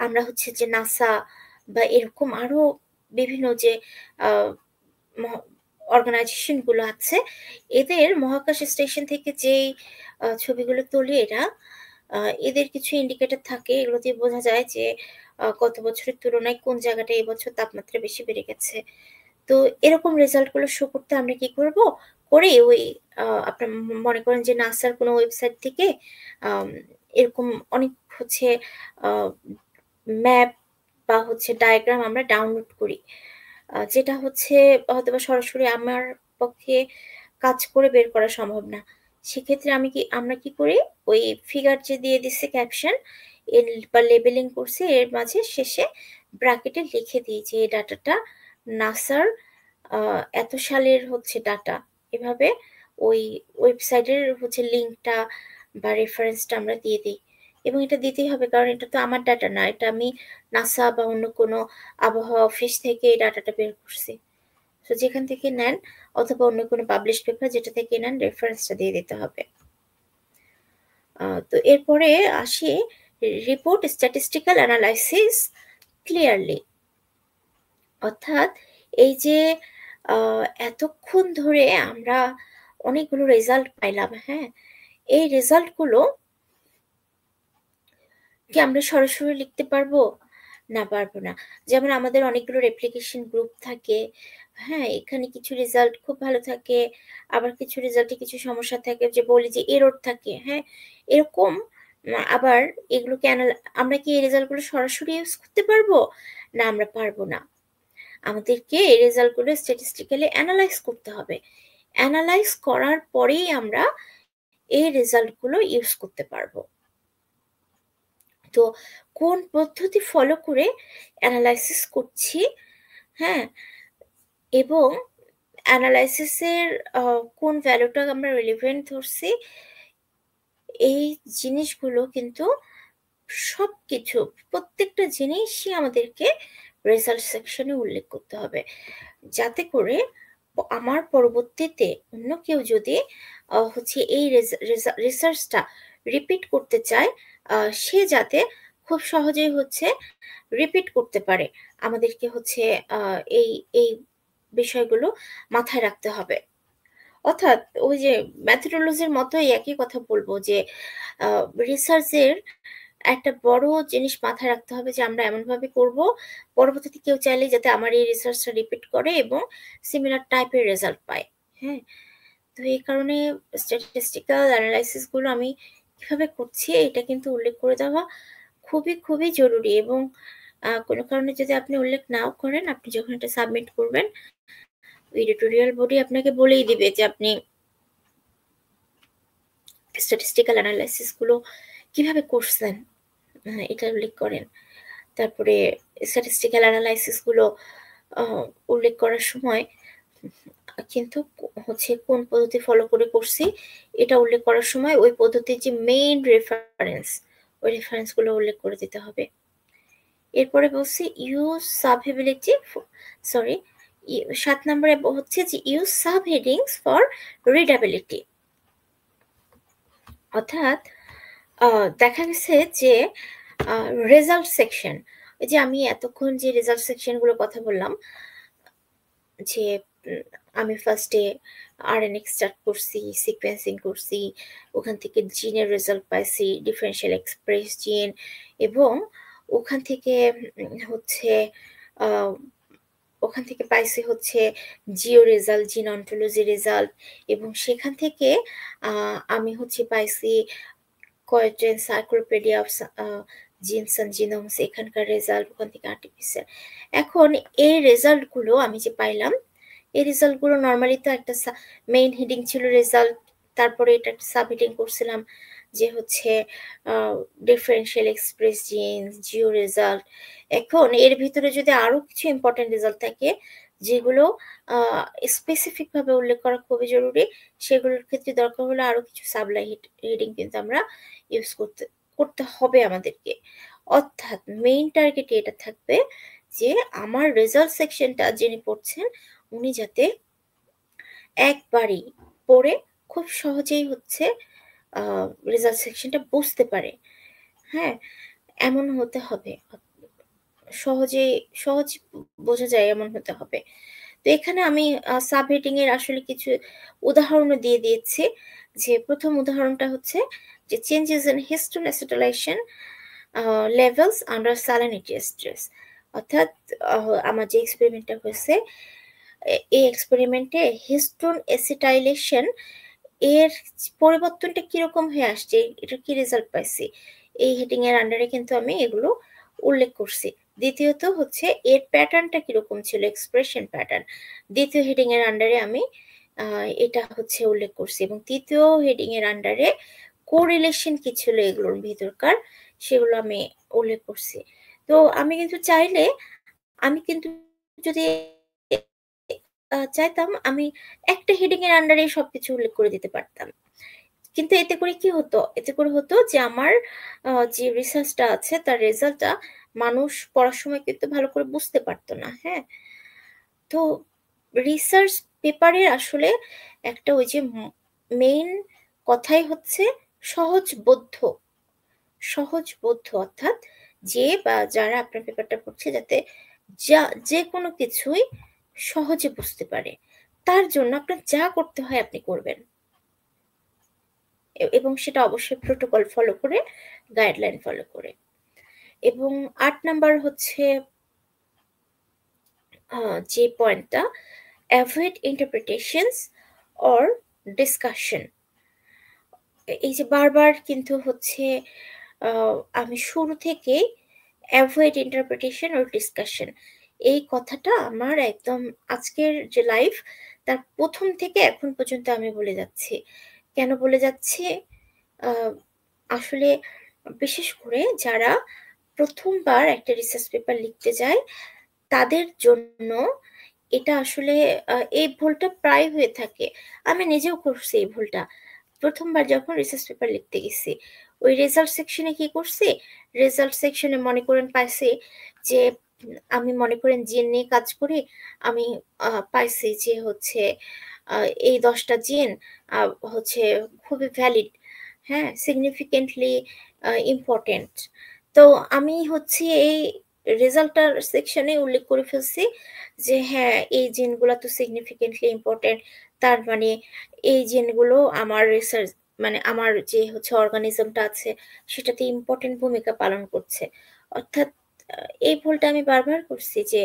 আমরা হচ্ছে যে নাসা বা এরকম আরো বিভিন্ন যে আ মহ অর্গানাইজেশন গুলো আছে, এদের মহাকাশ স্টেশন থেকে যেই ছবিগুলো তোলে এরা, আ এদের কিছু ইন্ডিকেটর থাকে। এগুলো দিয়ে বোঝা যায় যে গত বছরের তুলনায় কোন জায়গাটায় এবছর তাপমাত্রা বেশি বেড়ে গেছে। তো এরকম রেজাল্ট গুলো শো করতে আমরা কি করব? করে ওই আপনার মনে করেন যে নাসার কোনো ওয়েবসাইট থেকে আম এরকম অনেক হচ্ছে আ ম্যাপ বা হচ্ছে ডায়াগ্রাম আমরা ডাউনলোড করি। যেটা হচ্ছে হয়তোবা সরাসরি আমার পক্ষে কাজ করে বের করা সম্ভব না। সেক্ষেত্রে আমরা কি করি? ওই ফিগার যে দিয়ে দিছে ক্যাপশন বা লেবেলিং করছি এর মাঝে শেষে ব্র্যাকেটে লিখে দিই যে এই ডাটাটা নাসার এত সালের হচ্ছে ডাটা, এভাবে ওই ওয়েবসাইটের হচ্ছে লিঙ্কটা বা রেফারেন্সটা আমরা দিয়ে দিই। এবং এটা দিতেই হবে, কারণ এটা তো আমার ডাটা না, এটা আমি নাসা বা অন্য কোনো আবহাওয়া অফিস থেকে এই ডাটাটা বের করছি। তো যেখান থেকে নেন অথবা অন্য কোনো পাবলিশ পেপার যেটা থেকে নেন, রেফারেন্সটা দিয়ে দিতে হবে। তো এরপরে আসি রিপোর্ট স্ট্যাটিস্টিক্যাল অ্যানালাইসিস ক্লিয়ারলি। অর্থাৎ এই যে এতক্ষণ ধরে আমরা অনেকগুলো রেজাল্ট পাইলাম, হ্যাঁ, এই রেজাল্টগুলো কি আমরা সরাসরি লিখতে পারবো? না, পারবো না। যেমন আমাদের অনেকগুলো রেপ্লিকেশন গ্রুপ থাকে, হ্যাঁ, এখানে কিছু রেজাল্ট খুব ভালো থাকে, আবার কিছু রেজাল্টে কিছু সমস্যা থাকে, যে বলি যে এরর থাকে, হ্যাঁ, এরকম। আবার এগুলোকে আমরা কি এই রেজাল্টগুলো সরাসরি ইউজ করতে পারবো? না, আমরা পারবো না। আমাদেরকে এই রেজাল্টগুলো স্ট্যাটিস্টিক্যালি অ্যানালাইজ করতে হবে। অ্যানালাইজ করার পরেই আমরা এই রেজাল্টগুলো ইউজ করতে পারবো। তো কোন পদ্ধতি ফলো করে অ্যানালাইসিস করছি, হ্যাঁ, এবং অ্যানালাইসিসের কোন ভ্যালুটা আমরা রিলেভেন্ট ধরছি, এই জিনিসগুলো কিন্তু সবকিছু, প্রত্যেকটা জিনিসই আমাদেরকে রেজাল্ট সেকশনে উল্লেখ করতে হবে, যাতে করে আমার পরবর্তীতে অন্য কেউ যদি হচ্ছে এই রিসার্চটা রিপিট করতে চায়, সে যাতে খুব সহজেই হচ্ছে রিপিট করতে পারে। আমাদেরকে হচ্ছে এই এই বিষয়গুলো মাথায় রাখতে হবে। অর্থাৎ ওই যে ম্যাথোডোলজির মতোই একই কথা বলবো যে রিসার্চের একটা বড় জিনিস মাথায় রাখতে হবে যে আমরা এমনভাবে করব পরবর্তীতে কেউ চাইলে যাতে আমার এই রিসার্চটা রিপিট করে এবং সিমিলার টাইপের রেজাল্ট পায়। হ্যাঁ, তো এই কারণে স্ট্যাটিস্টিক্যাল অ্যানালাইসিসগুলো আমি কিভাবে করছি এটা কিন্তু উল্লেখ করে দেওয়া খুবই খুবই জরুরি। এবং কোনো কারণে যদি আপনি উল্লেখ নাও করেন, আপনি যখন এটা সাবমিট করবেন, এডিটোরিয়াল বডি আপনাকে বলেই দিবে যে আপনি স্ট্যাটিস্টিক্যাল অ্যানালাইসিসগুলো কিভাবে করছেন, এটা উল্লেখ করেন। তারপরে স্ট্যাটিস্টিক্যাল অ্যানালাইসিসগুলো উল্লেখ করার সময় কিন্তু হচ্ছে কোন পদ্ধতি ফলো করে করছি এটা উল্লেখ করার সময় ওই পদ্ধতির যে মেইন রেফারেন্স, ওই রেফারেন্সগুলো উল্লেখ করে দিতে হবে। এরপরে বলছি ইউজ সাবহেডিংস, সরি 7 নম্বরে হচ্ছে যে ইউজ সাবহেডিংস ফর রিডাবিলিটি। অর্থাৎ দেখা গেছে যে রেজাল্ট সেকশন, ওই যে আমি এতক্ষণ যে রেজাল্ট সেকশনগুলোর কথা বললাম, যে আমি ফার্স্টে আরএনএ স্টার্ট করছি, সিকোয়েন্সিং করছি, ওখান থেকে জিনের রেজাল্ট পাইছি, ডিফারেন্সিয়াল এক্সপ্রেস জিন, এবং ওখান থেকে হচ্ছে ওখান থেকে পাইছি হচ্ছে জিও রেজাল্ট, জিন অন্টোলজি রেজাল্ট, এবং সেখান থেকে আমি হচ্ছে পাইছি কয়েকটা এনসাইক্লোপিডিয়া অফ জিনস অ্যান্ড জিনোমস, এখানকার রেজাল্ট, ওখান থেকে আর্টিফিশিয়াল। এখন এই রেজাল্টগুলো আমি যে পাইলাম, এই রেজাল্টগুলো নর্মালি তো একটা মেইন হেডিং ছিল রেজাল্ট, তারপরে এটা একটা সাব হেডিং করছিলাম যে হচ্ছে differential express genes, GO result. এখন এর ভিতরে যদি আরো কিছু ইম্পর্টেন্ট রেজাল্ট থাকে যেগুলো স্পেসিফিক ভাবে উল্লেখ করা খুবই জরুরি, সেগুলোর ক্ষেত্রে দরকার হলে আরো কিছু সাবলাই হেডিং কিন্তু আমরা ইউজ করতে হবে আমাদেরকে। অর্থাৎ মেইন টার্গেট এটা থাকবে যে আমার রেজাল্ট সেকশনটা যিনি পড়ছেন উনি যাতে একবারই পড়ে খুব সহজেই হচ্ছে রেজাল্ট সেকশনটা বুঝতে পারে, হ্যাঁ, এমন হতে হবে, সহজ বোঝা যায় এমন হতে হবে। তো এখানে আমি সাব হেডিং এর আসলে কিছু উদাহরণ দিয়ে দিয়েছি। যে প্রথম উদাহরণটা হচ্ছে যে changes in histone acetylation levels under salinity stress. অর্থাৎ আমার যে এক্সপেরিমেন্টটা হয়েছে, এই এক্সপেরিমেন্টে হিস্টোন অ্যাসিটাইলেশন এর পরিবর্তনটা কিরকম হয়ে আসছে, এটা কি রেজাল্ট পাইছি, এই হেডিং এর আন্ডারে কিন্তু আমি এগুলো উল্লেখ করছি। দ্বিতীয়ত হচ্ছে এর প্যাটার্নটা কিরকম ছিল, এক্সপ্রেশন প্যাটার্ন, দ্বিতীয় হেডিং এর আন্ডারে আমি এটা হচ্ছে উল্লেখ করছি। এবং তৃতীয় হেডিং এর আন্ডারে কোরিলেশন কি ছিল এগুলোর ভিতরকার, সেগুলো আমি উল্লেখ করছি। তো তো আমি কিন্তু চাইলে আমি কিন্তু যদি চাইতাম আমি একটা হেডিং এর আন্ডারেই সবকিছু উল্লেখ করে দিতে পারতাম। কিন্তু এতে করে কি হতো? এতে করে হতো যে আমার যে রিসার্চটা আছে তার রেজাল্টটা মানুষ পড়ার সময় কিন্তু ভালো করে বুঝতে পারত না। হ্যাঁ? তো রিসার্চ পেপারের আসলে একটা ওই যে মেইন কথাই হচ্ছে সহজবোধ্য। সহজবোধ্য অর্থাৎ যে বা যারা আপনার পেপারটা পড়ছে যাতে যেকোনো কিছুই সহজে বুঝতে পারে। তার জন্য আপনার যা করতে হয় আপনি করবেন। এবং সেটা অবশ্যই প্রোটোকল ফলো করে, গাইডলাইন ফলো করে। এবং ৮ নাম্বার হচ্ছে যে পয়েন্টটা অ্যাভয়েড ইন্টারপ্রিটেশনস অর ডিসকাশন। এই যে বারবার কিন্তু হচ্ছে আমি শুরু থেকেই অ্যাভয়েড ইন্টারপ্রিটেশন অর ডিসকাশন এই কথাটা আমার একদম আজকের যে লাইফ তার ১ম থেকে এখন পর্যন্ত আমি বলে যাচ্ছি। কেন বলে যাচ্ছি? আ আসলে বিশেষ করে যারা ১ম বার একটা রিসার্চ পেপার লিখতে যায়, তাদের জন্য এটা আসলে এই ভুলটা প্রায় হয়ে থাকে। আমি নিজেও করছি এই ভুলটা। ১ম বার যখন রিসার্চ পেপার লিখতে গেছি, ওই রেজাল্ট সেকশনে কি করছি? রেজাল্ট সেকশনে মনে করেন পাইছি যে আমি মনে করেন জিন নিয়ে কাজ করি। আমি পাইছি যে হচ্ছে আ এই ১০ টা জিন আ হচ্ছে খুবই ভ্যালিড, হ্যাঁ? Significantly important. তো আমি হচ্ছে এই রেজাল্টটার সেকশনে উল্লেখ করে ফেলছি যে হ্যাঁ, এই জিনগুলা তো সিগনিফিক্যান্টলি ইম্পোর্টেন্ট। তার মানে এই জিনগুলো আমার রিসার্চ মানে আমার যে হচ্ছে অর্গানিজমটা আছে সেটাতে ইম্পোর্টেন্ট ভূমিকা পালন করছে। অর্থাৎ আ এই ভুলটা আমি বারবার করছি যে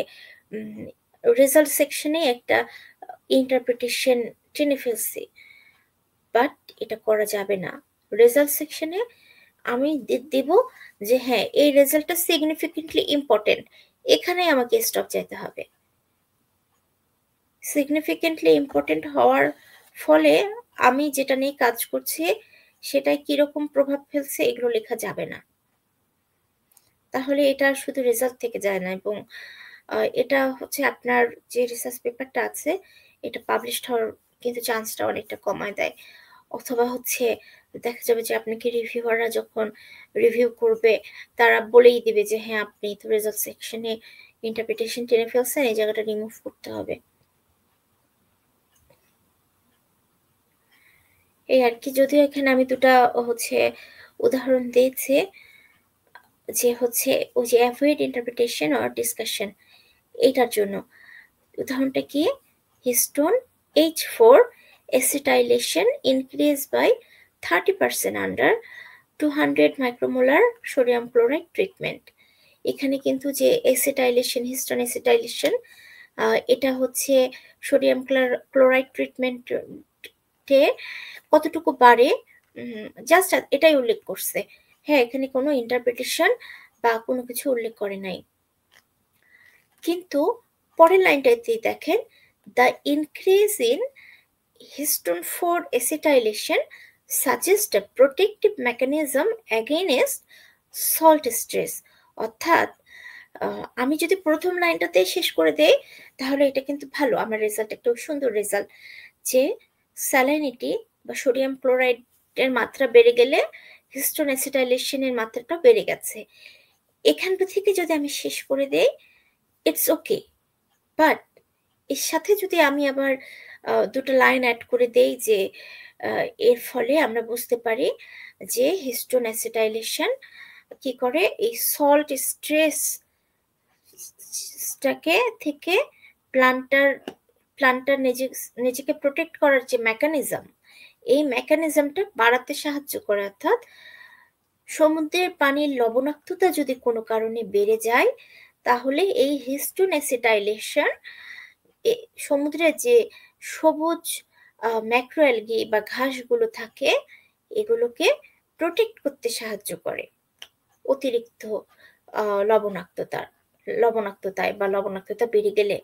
উম রেজাল্ট সেকশনে একটা ইন্টারপ্রিটেশন টেনে ফেলছি। বাট এটা করা যাবে না। রেজাল্ট সেকশনে আমি দিব যে হ্যাঁ, এই রেজাল্টটা সিগনিফিক্যান্টলি ইম্পোর্টেন্ট। এখানেই আমাকে স্টপ চাইতে হবে। সিগনিফিক্যান্টলি ইম্পোর্টেন্ট হওয়ার ফলে আমি যেটা নিয়ে কাজ করছি সেটায় কিরকম প্রভাব ফেলছে এগুলো লেখা যাবে না। তাহলে এটা শুধু রেজাল্ট থেকে যায় না এবং এটা হচ্ছে আপনার যে রিসার্চ পেপারটা আছে এটা পাবলিশড হওয়ার কিন্তু চান্সটা অনেকটা কমায় দেয়। অথবা হচ্ছে দেখা যাবে যে আপনাকে রিভিউয়াররা যখন রিভিউ করবে তারা বলেই দিবে যে হ্যাঁ, আপনি তো রেজাল্ট সেকশনে ইন্টারপ্রিটেশন টেনে ফেলছেন, এই জায়গাটা রিমুভ করতে হবে। এই আরকি। যদিও এখানে আমি ২ টা হচ্ছে উদাহরণ দিয়েছি যে হচ্ছে ওই যে এভয়েড ইন্টারপ্রিটেশন অর ডিসকাশন এইটার জন্য। উদাহরণটা কি? Histone H4 acetylation increased by 30% under 200 micromolar sodium chloride treatment. এখানে কিন্তু যে acetylation, histone acetylation এটা হচ্ছে সোডিয়াম ক্লোরাইড ট্রিটমেন্ট টে কতটুকু বাড়ে জাস্ট এটাই উল্লেখ করছে। হ্যাঁ, এখানে কোনো ইন্টারপ্রিটেশন বা কোনো কিছু উল্লেখ করে নাই। কিন্তু পরের লাইনটাতেই দেখেন, "The increase in histone 4 acetylation suggests a protective mechanism against salt stress." অর্থাৎ আমি যদি ১ম লাইনটাতেই শেষ করে দেই, তাহলে এটা কিন্তু ভালো। আমার রেজাল্ট একটা সুন্দর রেজাল্ট যে স্যালাইনিটি বা সোডিয়াম ক্লোরাইড এর মাত্রা বেড়ে গেলে হিস্টোন অ্যাসিটাইলেশন এর মাত্রাটাও বেড়ে গেছে। এখানটা থেকে যদি আমি শেষ করে দেই, ইটস ওকে। বাট এর সাথে যদি আমি আবার ২ টা লাইন এড করে দেই যে আ এর ফলে আমরা বুঝতে পারি যে হিস্টোন অ্যাসিটাইলেশন কি করে এই সল্ট স্ট্রেস টাকে থেকে প্লান্টার প্লান্টার নিজেকে প্রোটেক্ট করার যে মেকানিজম, এই মেকানিজমটা বাড়াতে সাহায্য করে। অর্থাৎ সমুদ্রের পানির লবণাক্ততা যদি কোনো কারণে বেড়ে যায়, তাহলে এই হিস্টোন অ্যাসিটাইলেশন সমুদ্রের যে সবুজ ম্যাক্রোঅ্যালগি বা ঘাসগুলো থাকে, এগুলোকে প্রোটেক্ট করতে সাহায্য করে। অতিরিক্ত আ লবণাক্ততা লবণাক্ততায় বা লবণাক্ততা বেড়ে গেলে।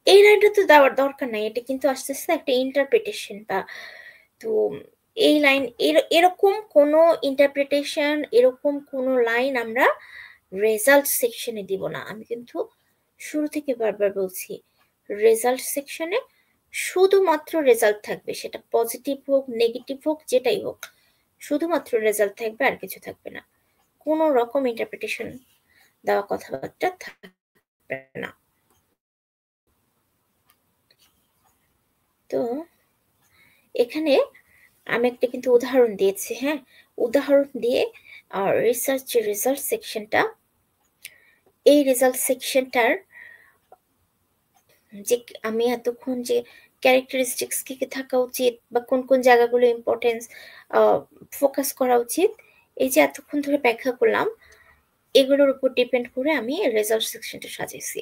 এই লাইনটা তো দেওয়ার দরকার নাই। এটা কিন্তু আস্তে, আস্তে একটা ইন্টারপ্রিটেশন বা তো এই লাইন এরকম কোনো ইন্টারপ্রিটেশন, এরকম কোনো লাইন আমরা রেজাল্ট সেকশনে দিব না। আমি কিন্তু শুরু থেকে বারবার বলছি, রেজাল্ট সেকশনে শুধুমাত্র রেজাল্ট থাকবে, সেটা পজিটিভ হোক নেগেটিভ হোক যেটাই হোক, শুধুমাত্র রেজাল্ট থাকবে, আর কিছু থাকবে না। কোনো রকম ইন্টারপ্রিটেশন দেওয়া কথাবার্তা থাকবে না। তো এখানে আমি একটা কিন্তু উদাহরণ দিয়েছি, হ্যাঁ, উদাহরণ দিয়ে রিসার্চ যে রেজাল্ট সেকশনটা, এই রেজাল্ট সেকশনটার যে আমি এতক্ষণ যে ক্যারেক্টারিস্টিক্স কি কি থাকা উচিত বা কোন কোন জায়গাগুলো ইম্পর্টেন্স ফোকাস করা উচিত, এই যে এতক্ষণ ধরে ব্যাখ্যা করলাম, এগুলোর উপর ডিপেন্ড করে আমি রেজাল্ট সেকশনটা সাজিয়েছি।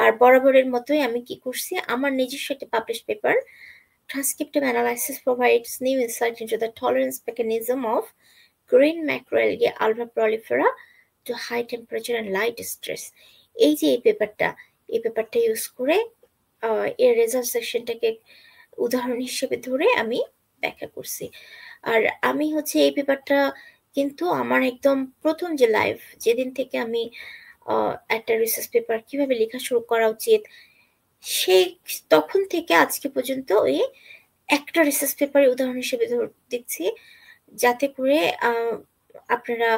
আর বরাবরের মতোই আমি কি করছি, আমার নিজস্ব একটা publish paper, transcriptive analysis provides new insight into the tolerance mechanism of green macroalgae alga prolifera to high temperature and light stress, এই যে এই পেপারটা ইউজ করে এর রেজাল্ট সেকশনটাকে উদাহরণ হিসেবে ধরে আমি ব্যাখ্যা করছি। আর আমি হচ্ছে এই পেপারটা কিন্তু আমার একদম প্রথম যে লাইভ, যেদিন থেকে আমি একটা রিসার্চ পেপার কিভাবে লেখা শুরু করা উচিত, সেই তখন থেকে আজকে পর্যন্ত ওই একটা রিসার্চ পেপারের উদাহরণ হিসেবে দিচ্ছি, যাতে করে আপনারা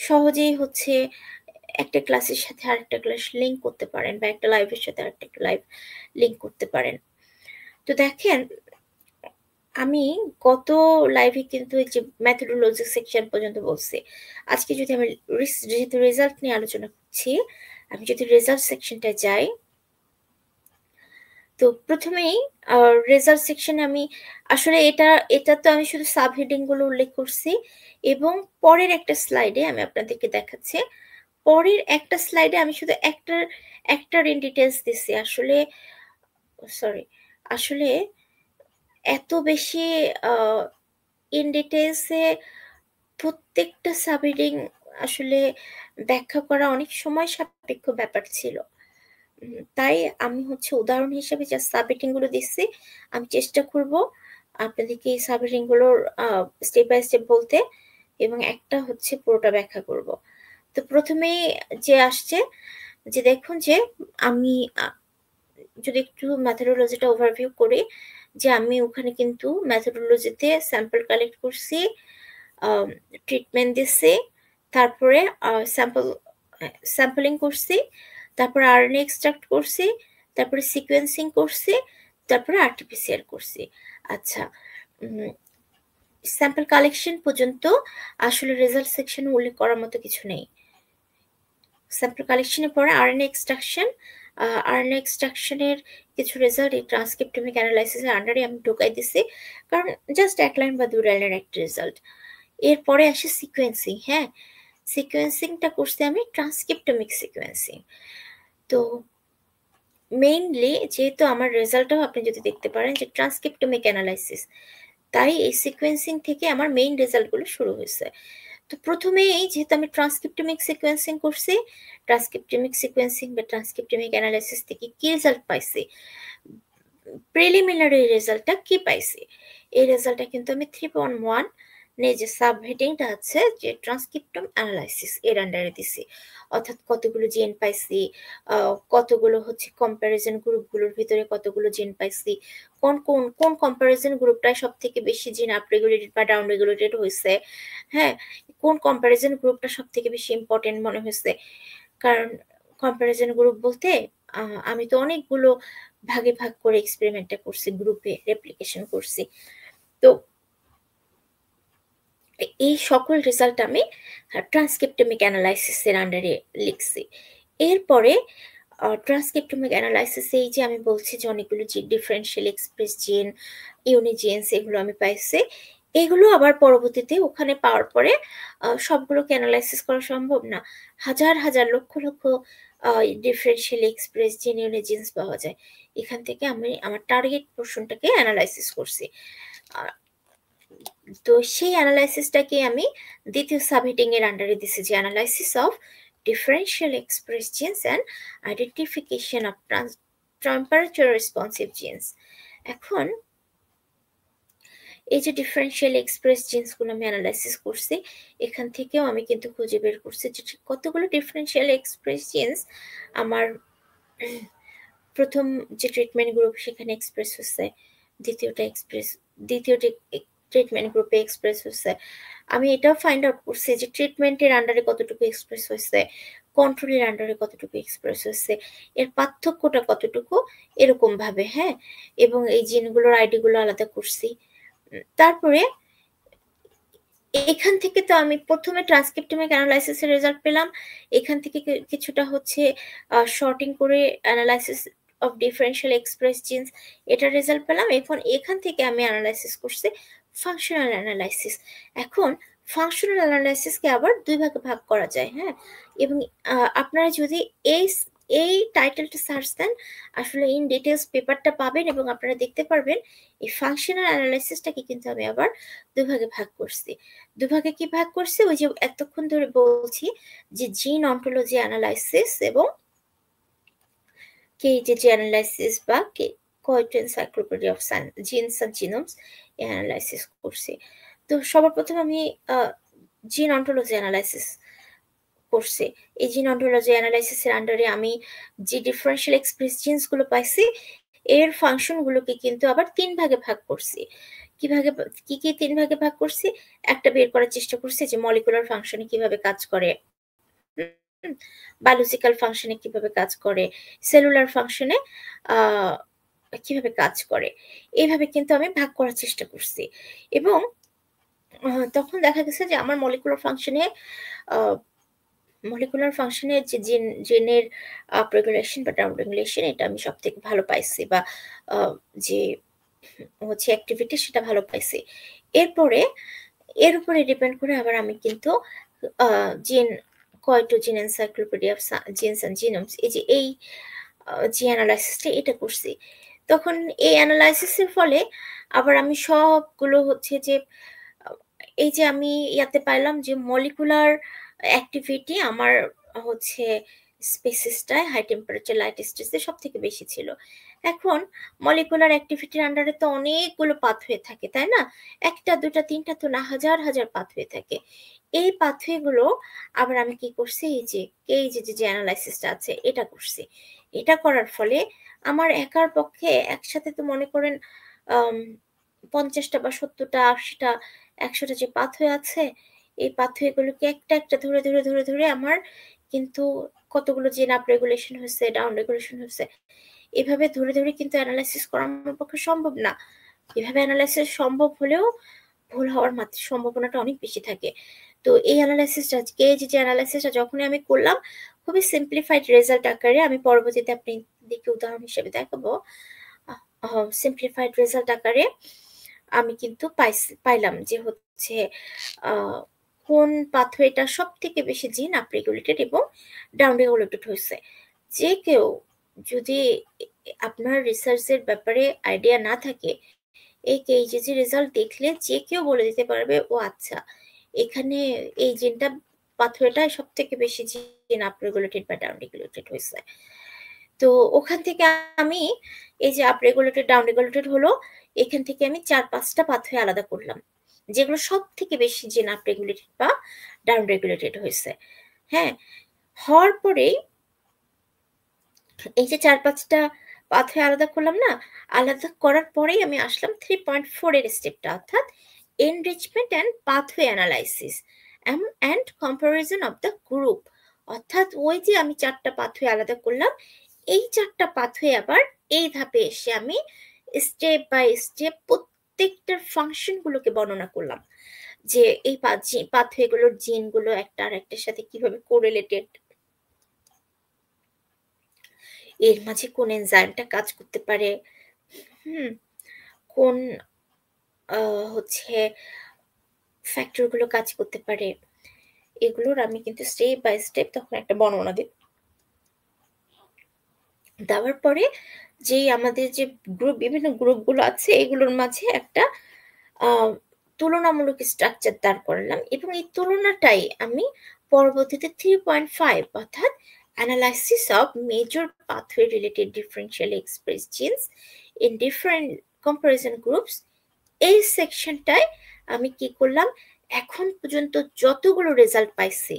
সহজেই হচ্ছে একটা ক্লাসের সাথে আরেকটা ক্লাস লিঙ্ক করতে পারেন, বা একটা লাইভের সাথে আরেকটা লাইভ লিঙ্ক করতে পারেন। তো দেখেন, আমি গত লাইভে কিন্তু এই যে মেথোডোলজি সেকশন পর্যন্ত বলছি। আজকে যদি আমি যেহেতু রেজাল্ট নিয়ে আলোচনা করছি, আমি যদি রেজাল্ট সেকশনটায় যাই, তো প্রথমেই রেজাল্ট সেকশনে আমি আসলে এটা তো আমি শুধু সাব হেডিং গুলো উল্লেখ করছি, এবং পরের একটা স্লাইডে আমি আপনাদেরকে দেখাচ্ছি, পরের একটা স্লাইডে আমি শুধু একটার ইন ডিটেলস দিচ্ছি। আসলে এত বেশি ইন ডিটেলসে প্রত্যেকটা সাব হেডিং আসলে ব্যাখ্যা করা অনেক সময় সাপেক্ষ ব্যাপার ছিল। তাই আমি হচ্ছে উদাহরণ হিসেবে যা সাব হেডিং গুলো দিচ্ছি, আমি চেষ্টা করব আপনাদেরকে এই সাব হেডিং গুলোর স্টেপ বাই স্টেপ বলতে, এবং একটা হচ্ছে পুরোটা ব্যাখ্যা করব। তো প্রথমেই যে আসছে, যে দেখুন যে আমি যদি একটু মেথোডোলজিটা ওভারভিউ করি, যে আমি ওখানে কিন্তু মেথোডোলজিতে স্যাম্পল কালেক্ট করছি, ট্রিটমেন্ট দিচ্ছি, তারপরে স্যাম্পলিং করছি, তারপরে আরএনএ এক্সট্রাক্ট করছি, তারপরে সিকোয়েন্সিং করছি, তারপরে আরটিপিসিআর করছি। আচ্ছা, স্যাম্পল কালেকশন পর্যন্ত আসলে রেজাল্ট সেকশনে উল্লেখ করার মতো কিছু নেই। স্যাম্পল কালেকশনের পরে আরএনএ এক্সট্রাকশনের কিছু রেজাল্ট এই ট্রান্সক্রিপ্টমিক অ্যানালাইসিসের আন্ডারে আমি ঢোকাই দিছি, কারণ জাস্ট এক লাইন বা দুই লাইনের একটা রেজাল্ট। এরপরে আসে সিকোয়েন্সিং, হ্যাঁ, সিকোয়েন্সিংটা করছি আমি ট্রান্সক্রিপ্টমিক সিকোয়েন্সিং। তো মেইনলি যেহেতু আমার রেজাল্টটাও আপনি যদি দেখতে পারেন যে ট্রান্সক্রিপ্টমিক অ্যানালাইসিস, তাই এই সিকোয়েন্সিং থেকে আমার মেইন রেজাল্টগুলো শুরু হয়েছে। তো প্রথমেই যেহেতু আমি ট্রান্সক্রিপ্টমিক সিকোয়েন্সিং করছি, ট্রান্সক্রিপ্টমিক সিকোয়েন্সিং বা ট্রান্সক্রিপ্টমিক অ্যানালাইসিস থেকে কি রেজাল্ট পাইছি, প্রিলিমিনারি রেজাল্টটা কি পাইছি, এই রেজাল্টটা কিন্তু আমি 3.1 যে সাব হেডিংটা আছে যে ট্রান্সক্রিপ্টম অ্যানালাইসিস এর আন্ডারে দিছি, অর্থাৎ কতগুলো জিন পাইছি, কতগুলো হচ্ছে কম্প্যারিজন গ্রুপগুলোর ভিতরে কতগুলো জিন পাইছি, কোন কোন কোন কম্প্যারিজন গ্রুপটায় সব থেকে বেশি জিন আপ রেগুলেটেড বা ডাউন রেগুলেটেড হয়েছে, হ্যাঁ, কোন কম্প্যারিজন গ্রুপটা সব থেকে বেশি ইম্পর্টেন্ট মনে হয়েছে। কারণ কম্প্যারিজন গ্রুপ বলতে আমি তো অনেকগুলো ভাগে ভাগ করে এক্সপেরিমেন্টটা করছি, গ্রুপে রেপ্লিকেশন করছি। তো এই সকল রেজাল্ট আমি ট্রান্সক্রিপ্টমিক অ্যানালাইসিসের আন্ডারে লিখছি। এরপরে ট্রান্সক্রিপ্টমিক অ্যানালাইসিসে এই যে আমি বলছি যে অনেকগুলো জিন, ডিফারেন্সিয়াল এক্সপ্রেস জিন, ইউনিজিনস, এগুলো আমি পাইছি। এগুলো আবার পরবর্তীতে ওখানে পাওয়ার পরে সবগুলোকে অ্যানালাইসিস করা সম্ভব না, হাজার হাজার লক্ষ লক্ষ ডিফারেন্সিয়াল এক্সপ্রেস জিন, ইউনিজিনস পাওয়া যায়। এখান থেকে আমি আমার টার্গেট পোর্শনটাকে অ্যানালাইসিস করছি। তো সেই অ্যানালাইসিসটাকে আমি দ্বিতীয় সাবহেডিং এর আন্ডারে দিছি, যে analysis of differential express genes and identification of temperature responsive genes. এখন এই যে ডিফারেনশিয়াল এক্সপ্রেস জিন্সগুলো আমি অ্যানালাইসিস করছি, এখান থেকেও আমি কিন্তু খুঁজে বের করছি যে কতগুলো ডিফারেনশিয়াল এক্সপ্রেস জিন্স আমার প্রথম যে ট্রিটমেন্ট গ্রুপ সেখানে এক্সপ্রেস হচ্ছে, দ্বিতীয় ট্রিটমেন্ট গ্রুপে এক্সপ্রেস হচ্ছে। আমি এটাও ফাইন্ড আউট করছি যে ট্রিটমেন্টের আন্ডারে কতটুকু এক্সপ্রেস হয়েছে, কন্ট্রোলের আন্ডারে কতটুকু এক্সপ্রেস হয়েছে, এর পার্থক্যটা কতটুকু, এরকম ভাবে, হ্যাঁ। এবং এই জিনগুলোর আইডিগুলো আলাদা করছি। তারপরে এখান থেকে তো আমি প্রথমে ট্রান্সক্রিপ্টোমিক অ্যানালাইসিসের রেজাল্ট পেলাম, এখান থেকে কিছুটা হচ্ছে শর্টিং করে analysis of differential express genes এটার রেজাল্ট পেলাম। এখন এখান থেকে আমি অ্যানালাইসিস করছি ফাংশনাল অ্যানালাইসিস। এখন ফাংশনাল অ্যানালাইসিসকে আবার দুই ভাগে ভাগ করা যায়, হ্যাঁ। এবং আপনারা যদি এই টাইটেলটা সার্চ দেন, আসলে ইন ডিটেলস পেপারটা পাবেন এবং আপনারা দেখতে পারবেন এই ফাংশনাল অ্যানালাইসিসটাকে কিন্তু আমি আবার দুভাগে ভাগ করছি। দুভাগে কি ভাগ করছি, ওই যে এতক্ষণ ধরে বলছি যে জিন অন্টোলজি অ্যানালাইসিস এবং কেইজেজি অ্যানালাইসিস বা কয়টো encyclopedia of genes and genomes analysis করছি। তো সবার প্রথম আমি জিন অন্টোলজি অ্যানালাইসিস করছি। এই জিন অন্টোলজি অ্যানালাইসিসের আন্ডারে আমি যে ডিফারেনশিয়াল এক্সপ্রেস জিনসগুলো পাইছি এর ফাংশনগুলোকে কিন্তু আবার তিন ভাগে ভাগ করছি। কি তিন ভাগে ভাগ করছি, একটা বের করার চেষ্টা করছি যে মলিকুলার ফাংশনে কিভাবে কাজ করে, বায়োলজিক্যাল ফাংশনে কিভাবে কাজ করে, সেলুলার ফাংশনে কিভাবে কাজ করে, এইভাবে কিন্তু আমি ভাগ করার চেষ্টা করছি। এবং তখন দেখা গেছে যে আমার মলিকুলার ফাংশনের যে জিনের আপ রেগুলেশন বা ডাউন রেগুলেশন এটা আমি সব থেকে ভালো পাইছি, বা যে হচ্ছে অ্যাক্টিভিটি সেটা ভালো পাইছি। এরপরে এর উপরে ডিপেন্ড করে আবার আমি কিন্তু জিন কয়টো জিন এনসাইক্লোপিডিয়া অফ জিনস অ্যান্ড জিনোমস এই যে অ্যানালাইসিসটা এটা করছি। তখন এই অ্যানালাইসিসের ফলে আবার আমি সবগুলো হচ্ছে যে এই যে আমি ইয়াতে পাইলাম যে মলিকুলার অ্যাক্টিভিটি আমার হচ্ছে স্পেসিসটায় হাই টেম্পারেচার লাইট স্টেজে সব থেকে বেশি ছিল। এখন মলিকুলার অ্যাক্টিভিটির আন্ডারে তো অনেকগুলো পাথওয়ে থাকে, তাই না? একটা দুটা তিনটা তো না, হাজার হাজার পাথওয়ে থাকে। এই পাথওয়েগুলো আবার আমি কি করছি, এই যে অ্যানালাইসিসটা আছে এটা করছি। এটা করার ফলে আমার একার পক্ষে একসাথে তো মনে করেন 50টা বা 70টা 80টা 100টা যে পাথওয়ে আছে, এই পাথওয়েগুলোকে একটা একটা ধরে আমার কিন্তু কতগুলো জিন আপ রেগুলেশন হয়েছে, ডাউন রেগুলেশন হয়েছে, এভাবে ধরে কিন্তু অ্যানালাইসিস করা আমার পক্ষে সম্ভব না। এভাবে অ্যানালাইসিস সম্ভব হলেও ভুল হওয়ার সম্ভাবনাটা অনেক বেশি থাকে। তো এই অ্যানালাইসিসটা যে অ্যানালাইসিসটা যখনই আমি করলাম খুবই সিম্পলিফাইড রেজাল্ট আকারে, আমি পরবর্তীতে আপনাদেরকে উদাহরণ হিসেবে দেখাবো, সিম্পলিফাইড রেজাল্ট আকারে আমি কিন্তু পাইলাম যে হচ্ছে কোন পাথওয়েটা সব থেকে বেশি জিন আপ রেগুলেটেড এবং ডাউন রেগুলেটেড হয়েছে। যে কেউ যদি আপনার রিসার্চের ব্যাপারে আইডিয়া না থাকে, এই কেইজেজি রেজাল্ট দেখলে যে কেউ বলে দিতে পারবে ও আচ্ছা এখানে এই জিনটা পাথওয়েটা সব থেকে বেশি জিন আপ রেগুলেটেড বা ডাউন রেগুলেটেড হয়েছে। তো ওখান থেকে আমি এই যে আপ রেগুলেটেড ডাউন রেগুলেটেড হলো, এখান থেকে আমি 4-5টা পাথওয়ে আলাদা করলাম যেগুলো সব থেকে বেশি জিন আপ রেগুলেটেড বা ডাউন রেগুলেটেড হয়েছে। হ্যাঁ, হওয়ার পরেই এই যে 4-5টা পাথওয়ে আলাদা করলাম না, আলাদা করার পরেই আমি আসলাম 3.4 এর স্টেপটা, অর্থাৎ enrichment and pathway analysis and comparison of the group. অর্থাৎ ওই যে আমি 4টা পাথওয়ে আলাদা করলাম, এই 4টা পাথওয়ে আবার এই ধাপে এসে আমি স্টেপ বাই স্টেপ প্রত্যেকটার ফাংশনগুলোকে বর্ণনা করলাম যে এই পাথওয়েগুলোর জিনগুলো একটা আর একটার সাথে কিভাবে কোরিলেটেড, এর মাঝে কোন এনজাইমটা কাজ করতে পারে, কোন হচ্ছে ফ্যাক্টরগুলো কাজ করতে পারে, এগুলোর আমি কিন্তু স্টেপ বাই স্টেপ তখন একটা বর্ণনা দিই। দেওয়ার পরে যে আমাদের যে বিভিন্ন গ্রুপগুলো আছে এগুলোর মাঝে একটা তুলনামূলক স্ট্রাকচার দাঁড় করালাম এবং এই তুলনাটাই আমি পরবর্তীতে 3.5 অর্থাৎ analysis of major pathway related differentially expressed genes in different comparison groups এই সেকশনটায় আমি কি করলাম, এখন পর্যন্ত যতগুলো রেজাল্ট পাইছি,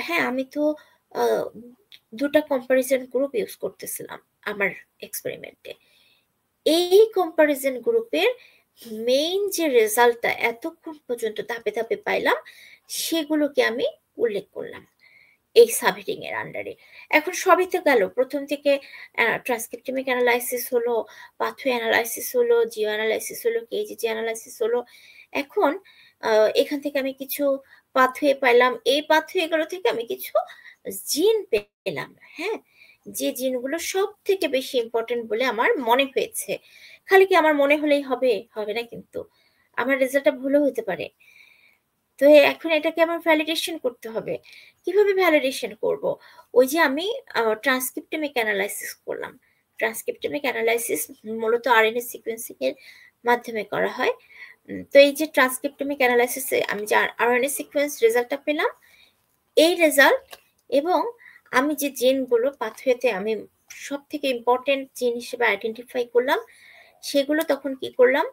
হ্যাঁ আমি তো দুটা কম্পারিজন গ্রুপ ইউজ করতেছিলাম আমার এক্সপেরিমেন্টে। এই কম্পারিজন গ্রুপের মেইন যে রেজাল্টটা এতক্ষণ পর্যন্ত ধাপে ধাপে পাইলাম, সেগুলোকে আমি উল্লেখ করলাম এই সাবহেডিং এর আন্ডারে। এখন সবই তো গেল, প্রথম থেকে ট্রান্সক্রিপ্টমিক অ্যানালাইসিস হলো, পাথওয়ে অ্যানালাইসিস হলো, জিও অ্যানালাইসিস হলো, কেজিজি অ্যানালাইসিস হলো। এখন এখান থেকে আমি কিছু পাথওয়ে পাইলাম, এই পাথওয়েগুলো থেকে আমি কিছু জিন পেলাম। হ্যাঁ, যে জিনগুলো সব থেকে বেশি ইম্পর্টেন্ট বলে আমার মনে হয়েছে। খালি কি আমার মনে হলেই হবে? হবে না কিন্তু, আমার রেজাল্টটা ভুলও হতে পারে। তো এখন এটাকে আমার ভ্যালিডেশন করতে হবে। কিভাবে ভ্যালিডেশন করব? ওই যে আমি ট্রান্সক্রিপ্টমিক অ্যানালাইসিস করলাম। ট্রান্সক্রিপ্টমিক অ্যানালাইসিস মূলত আরএনএ সিকোয়েন্সিং এর মাধ্যমে করা হয়। তো এই যে ট্রান্সক্রিপ্টমিক অ্যানালাইসিসে আমি যে আরএনএ সিকোয়েন্স রেজাল্টটা পেলাম, এই রেজাল্ট এবং আমি যে জিনগুলো পাথওয়েতে আমি সব থেকে ইম্পর্টেন্ট জিন হিসেবে আইডেন্টিফাই করলাম, সেগুলো তখন কি করলাম,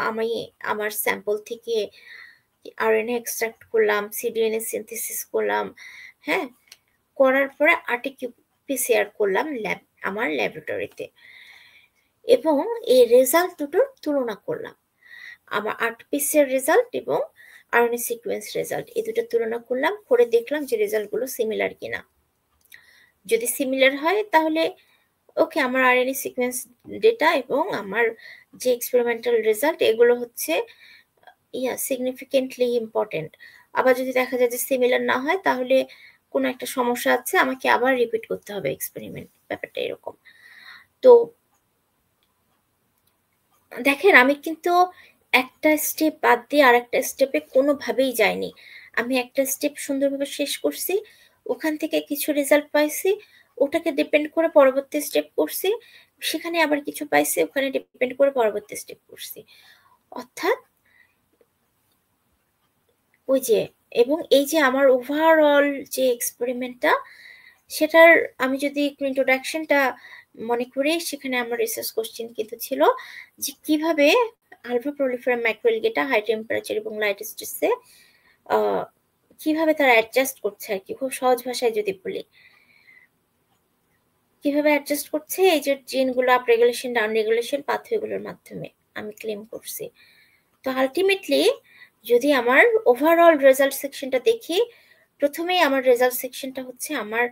আমি আমার স্যাম্পল থেকে আরএনএ এক্সট্রাক্ট করলাম, সিডিএনএ সিনথেসিস করলাম। হ্যাঁ, করার পরে আরটিকিউপিসিআর করলাম আমার ল্যাবরেটরিতে, এবং এই রেজাল্ট দুটোর তুলনা করলাম। আমার আরটিপিসিআর রেজাল্ট এবং আরএনএ সিকোয়েন্স রেজাল্ট, এই দুটো তুলনা করলাম, করে দেখলাম যে রেজাল্টগুলো সিমিলার কিনা। যদি সিমিলার হয় তাহলে ওকে, আমার আরএনএ সিকোয়েন্স ডেটা এবং আমার যে এক্সপেরিমেন্টাল রেজাল্ট এগুলো হচ্ছে সিগনিফিকেন্টলি ইম্পর্টেন্ট। আবার যদি দেখা যায় যে সিমিলার না হয়, তাহলে কোনো একটা সমস্যা আছে, আমাকে আবার রিপিট করতে হবে এক্সপেরিমেন্ট, ব্যাপারটা এরকম। তো দেখেন, আমি কিন্তু একটা স্টেপ বাদ দিয়ে আর একটা স্টেপে কোনোভাবেই যাইনি। আমি একটা স্টেপ সুন্দরভাবে শেষ করছি, ওখান থেকে কিছু রেজাল্ট পাইছি, ওটাকে ডিপেন্ড করে পরবর্তী স্টেপ করছি, সেখানে আবার কিছু পাইছি, ওখানে ডিপেন্ড করে পরবর্তী স্টেপ করছি। অর্থাৎ ওই যে, এবং এই যে আমার ওভারঅল যে এক্সপেরিমেন্টটা, সেটার আমি যদি একটু ইন্ট্রোডাকশনটা মনে করি, সেখানে আমার রিসার্চ কোশ্চেন কিন্তু ছিল যে কিভাবে আলফা প্রলিফেরাম ম্যাক্রোএলগেটা হাই টেম্পারেচার এবং লাইট স্ট্রেসে কিভাবে তারা অ্যাডজাস্ট করছে আর কি, খুব সহজ ভাষায় যদি বলি, কিভাবে অ্যাডজাস্ট করছে এই যে জিনগুলো আপ রেগুলেশন ডাউন রেগুলেশন পাথওয়েগুলোর মাধ্যমে আমি ক্লেম করছি। তো আলটিমেটলি যদি আমার ওভারঅল রেজাল্ট সেকশনটা দেখি, প্রথমেই আমার রেজাল্ট সেকশনটা হচ্ছে আমার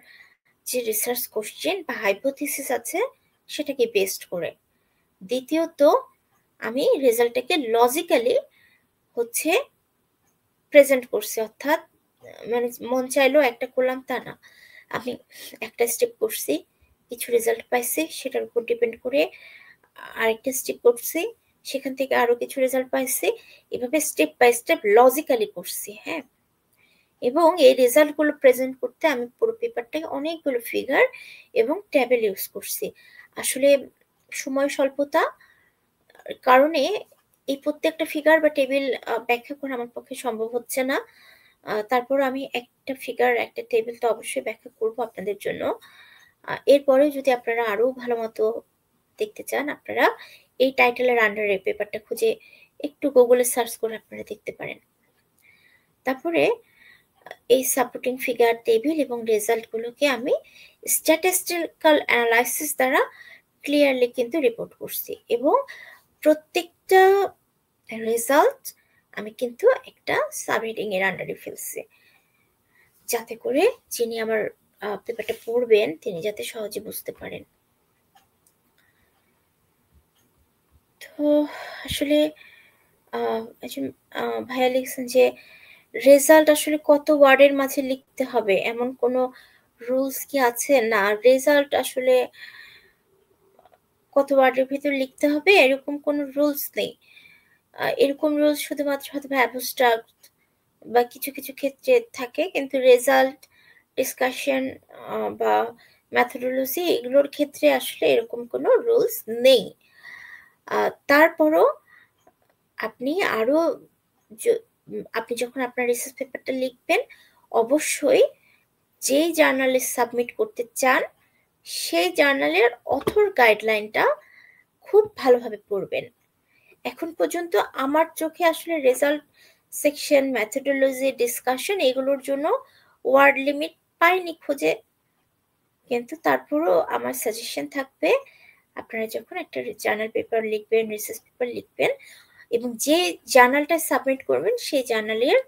যে রিসার্চ কোশ্চেন বা হাইপোথিসিস আছে সেটাকে বেস্ট করে। দ্বিতীয়ত, আমি রেজাল্টটাকে লজিক্যালি হচ্ছে প্রেজেন্ট করছি, অর্থাৎ মানে মন চাইলো একটা করলাম তা না, আমি একটা স্টেপ করছি, কিছু রেজাল্ট পাইছি, সেটার উপর ডিপেন্ড করে আরেকটা স্টেপ করছি, সেখান থেকে আরো কিছু রেজাল্ট পাইছি, এভাবে স্টেপ বাই স্টেপ লজিক্যালি করছি। হ্যাঁ, এবং এই রেজাল্টগুলো প্রেজেন্ট করতে আমি পুরো পেপারটায় অনেকগুলো ফিগার এবং ট্যাবেল ইউজ করছি। আসলে সময় স্বল্পতা কারণে এই প্রত্যেকটা ফিগার বা টেবিল ব্যাখ্যা করা আমার পক্ষে সম্ভব হচ্ছে না। তারপর আমি একটা ফিগার একটা টেবিল তো অবশ্যই ব্যাখ্যা করব আপনাদের জন্য। এরপরে যদি আপনারা আরো ভালো মতো দেখতে চান, আপনারা এই টাইটেলের আন্ডারে পেপারটা খুঁজে একটু গুগলে সার্চ করে আপনারা দেখতে পারেন। তারপরে এই সাপোর্টিং ফিগার টেবিল এবং রেজাল্টগুলোকে আমি স্ট্যাটিস্টিক্যাল অ্যানালাইসিস দ্বারা ক্লিয়ারলি কিন্তু রিপোর্ট করছি, এবং প্রত্যেকটা রেজাল্ট আমি কিন্তু একটা সাবহেডিং এর আন্ডারে ফেলছি, যাতে করে যিনি আমার পেপারটা পড়বেন তিনি যাতে সহজে বুঝতে পারেন। তো আসলে একজন ভাইয়া লিখছেন যে রেজাল্ট আসলে কত ওয়ার্ডের মাঝে লিখতে হবে, এমন কোনো রুলস কি আছে? না, রেজাল্ট আসলে কত ওয়ার্ডের ভিতর লিখতে হবে এরকম কোনো রুলস নেই। এরকম রুলস শুধুমাত্র হয়তো অ্যাবস্ট্রাক্ট বা কিছু কিছু ক্ষেত্রে থাকে, কিন্তু রেজাল্ট ডিসকাশন বা ম্যাথোডোলজি এগুলোর ক্ষেত্রে আসলে এরকম কোনো রুলস নেই। তারপরও আপনি আরো আপনি যখন আপনার রিসার্চ পেপারটা লিখবেন, অবশ্যই যেই জার্নালে সাবমিট করতে চান সেই জার্নালের অথর গাইডলাইনটা খুব ভালোভাবে পড়বেন। এখন পর্যন্ত আমার চোখে আসলে রেজাল্ট সেকশন, মেথোডোলজি, ডিসকাশন এগুলোর জন্য ওয়ার্ড লিমিট পাইনি খুঁজে। কিন্তু তারপরও আমার সাজেশন থাকবে, আপনারা যখন একটা জার্নাল পেপার লিখবেন, রিসার্চ পেপার লিখবেন, এবং যে জার্নালটা সাবমিট করবেন সেই জার্নালের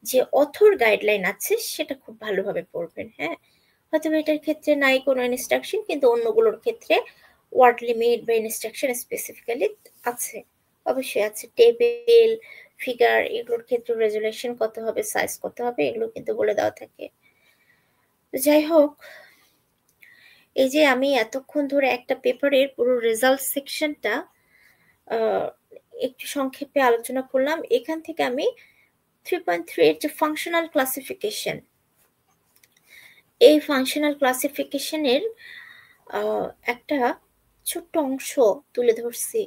যে অথর গাইডলাইন আছে সেটা খুব ভালোভাবে পড়বেন। হ্যাঁ, হয়তো এটার ক্ষেত্রে নাই কোনো ইনস্ট্রাকশন, কিন্তু অন্যগুলোর ক্ষেত্রে ওয়ার্ড লিমিট বা ইনস্ট্রাকশন স্পেসিফিক্যালি আছে, অবশ্যই আছে। টেবিল, ফিগার এগুলোর ক্ষেত্রে রেজুলেশন কত হবে, সাইজ কত হবে, এগুলো কিন্তু বলে দেওয়া থাকে। যাই হোক, এই যে আমি এতক্ষণ ধরে একটা পেপারের পুরো রেজাল্ট সেকশনটা একটু সংক্ষেপে আলোচনা করলাম। এখান থেকে আমি 3.3 এর যে ফাংশনাল ক্লাসিফিকেশন, এই ফাংশনাল ক্লাসিফিকেশনের একটা ছোট্ট অংশ তুলে ধরছি।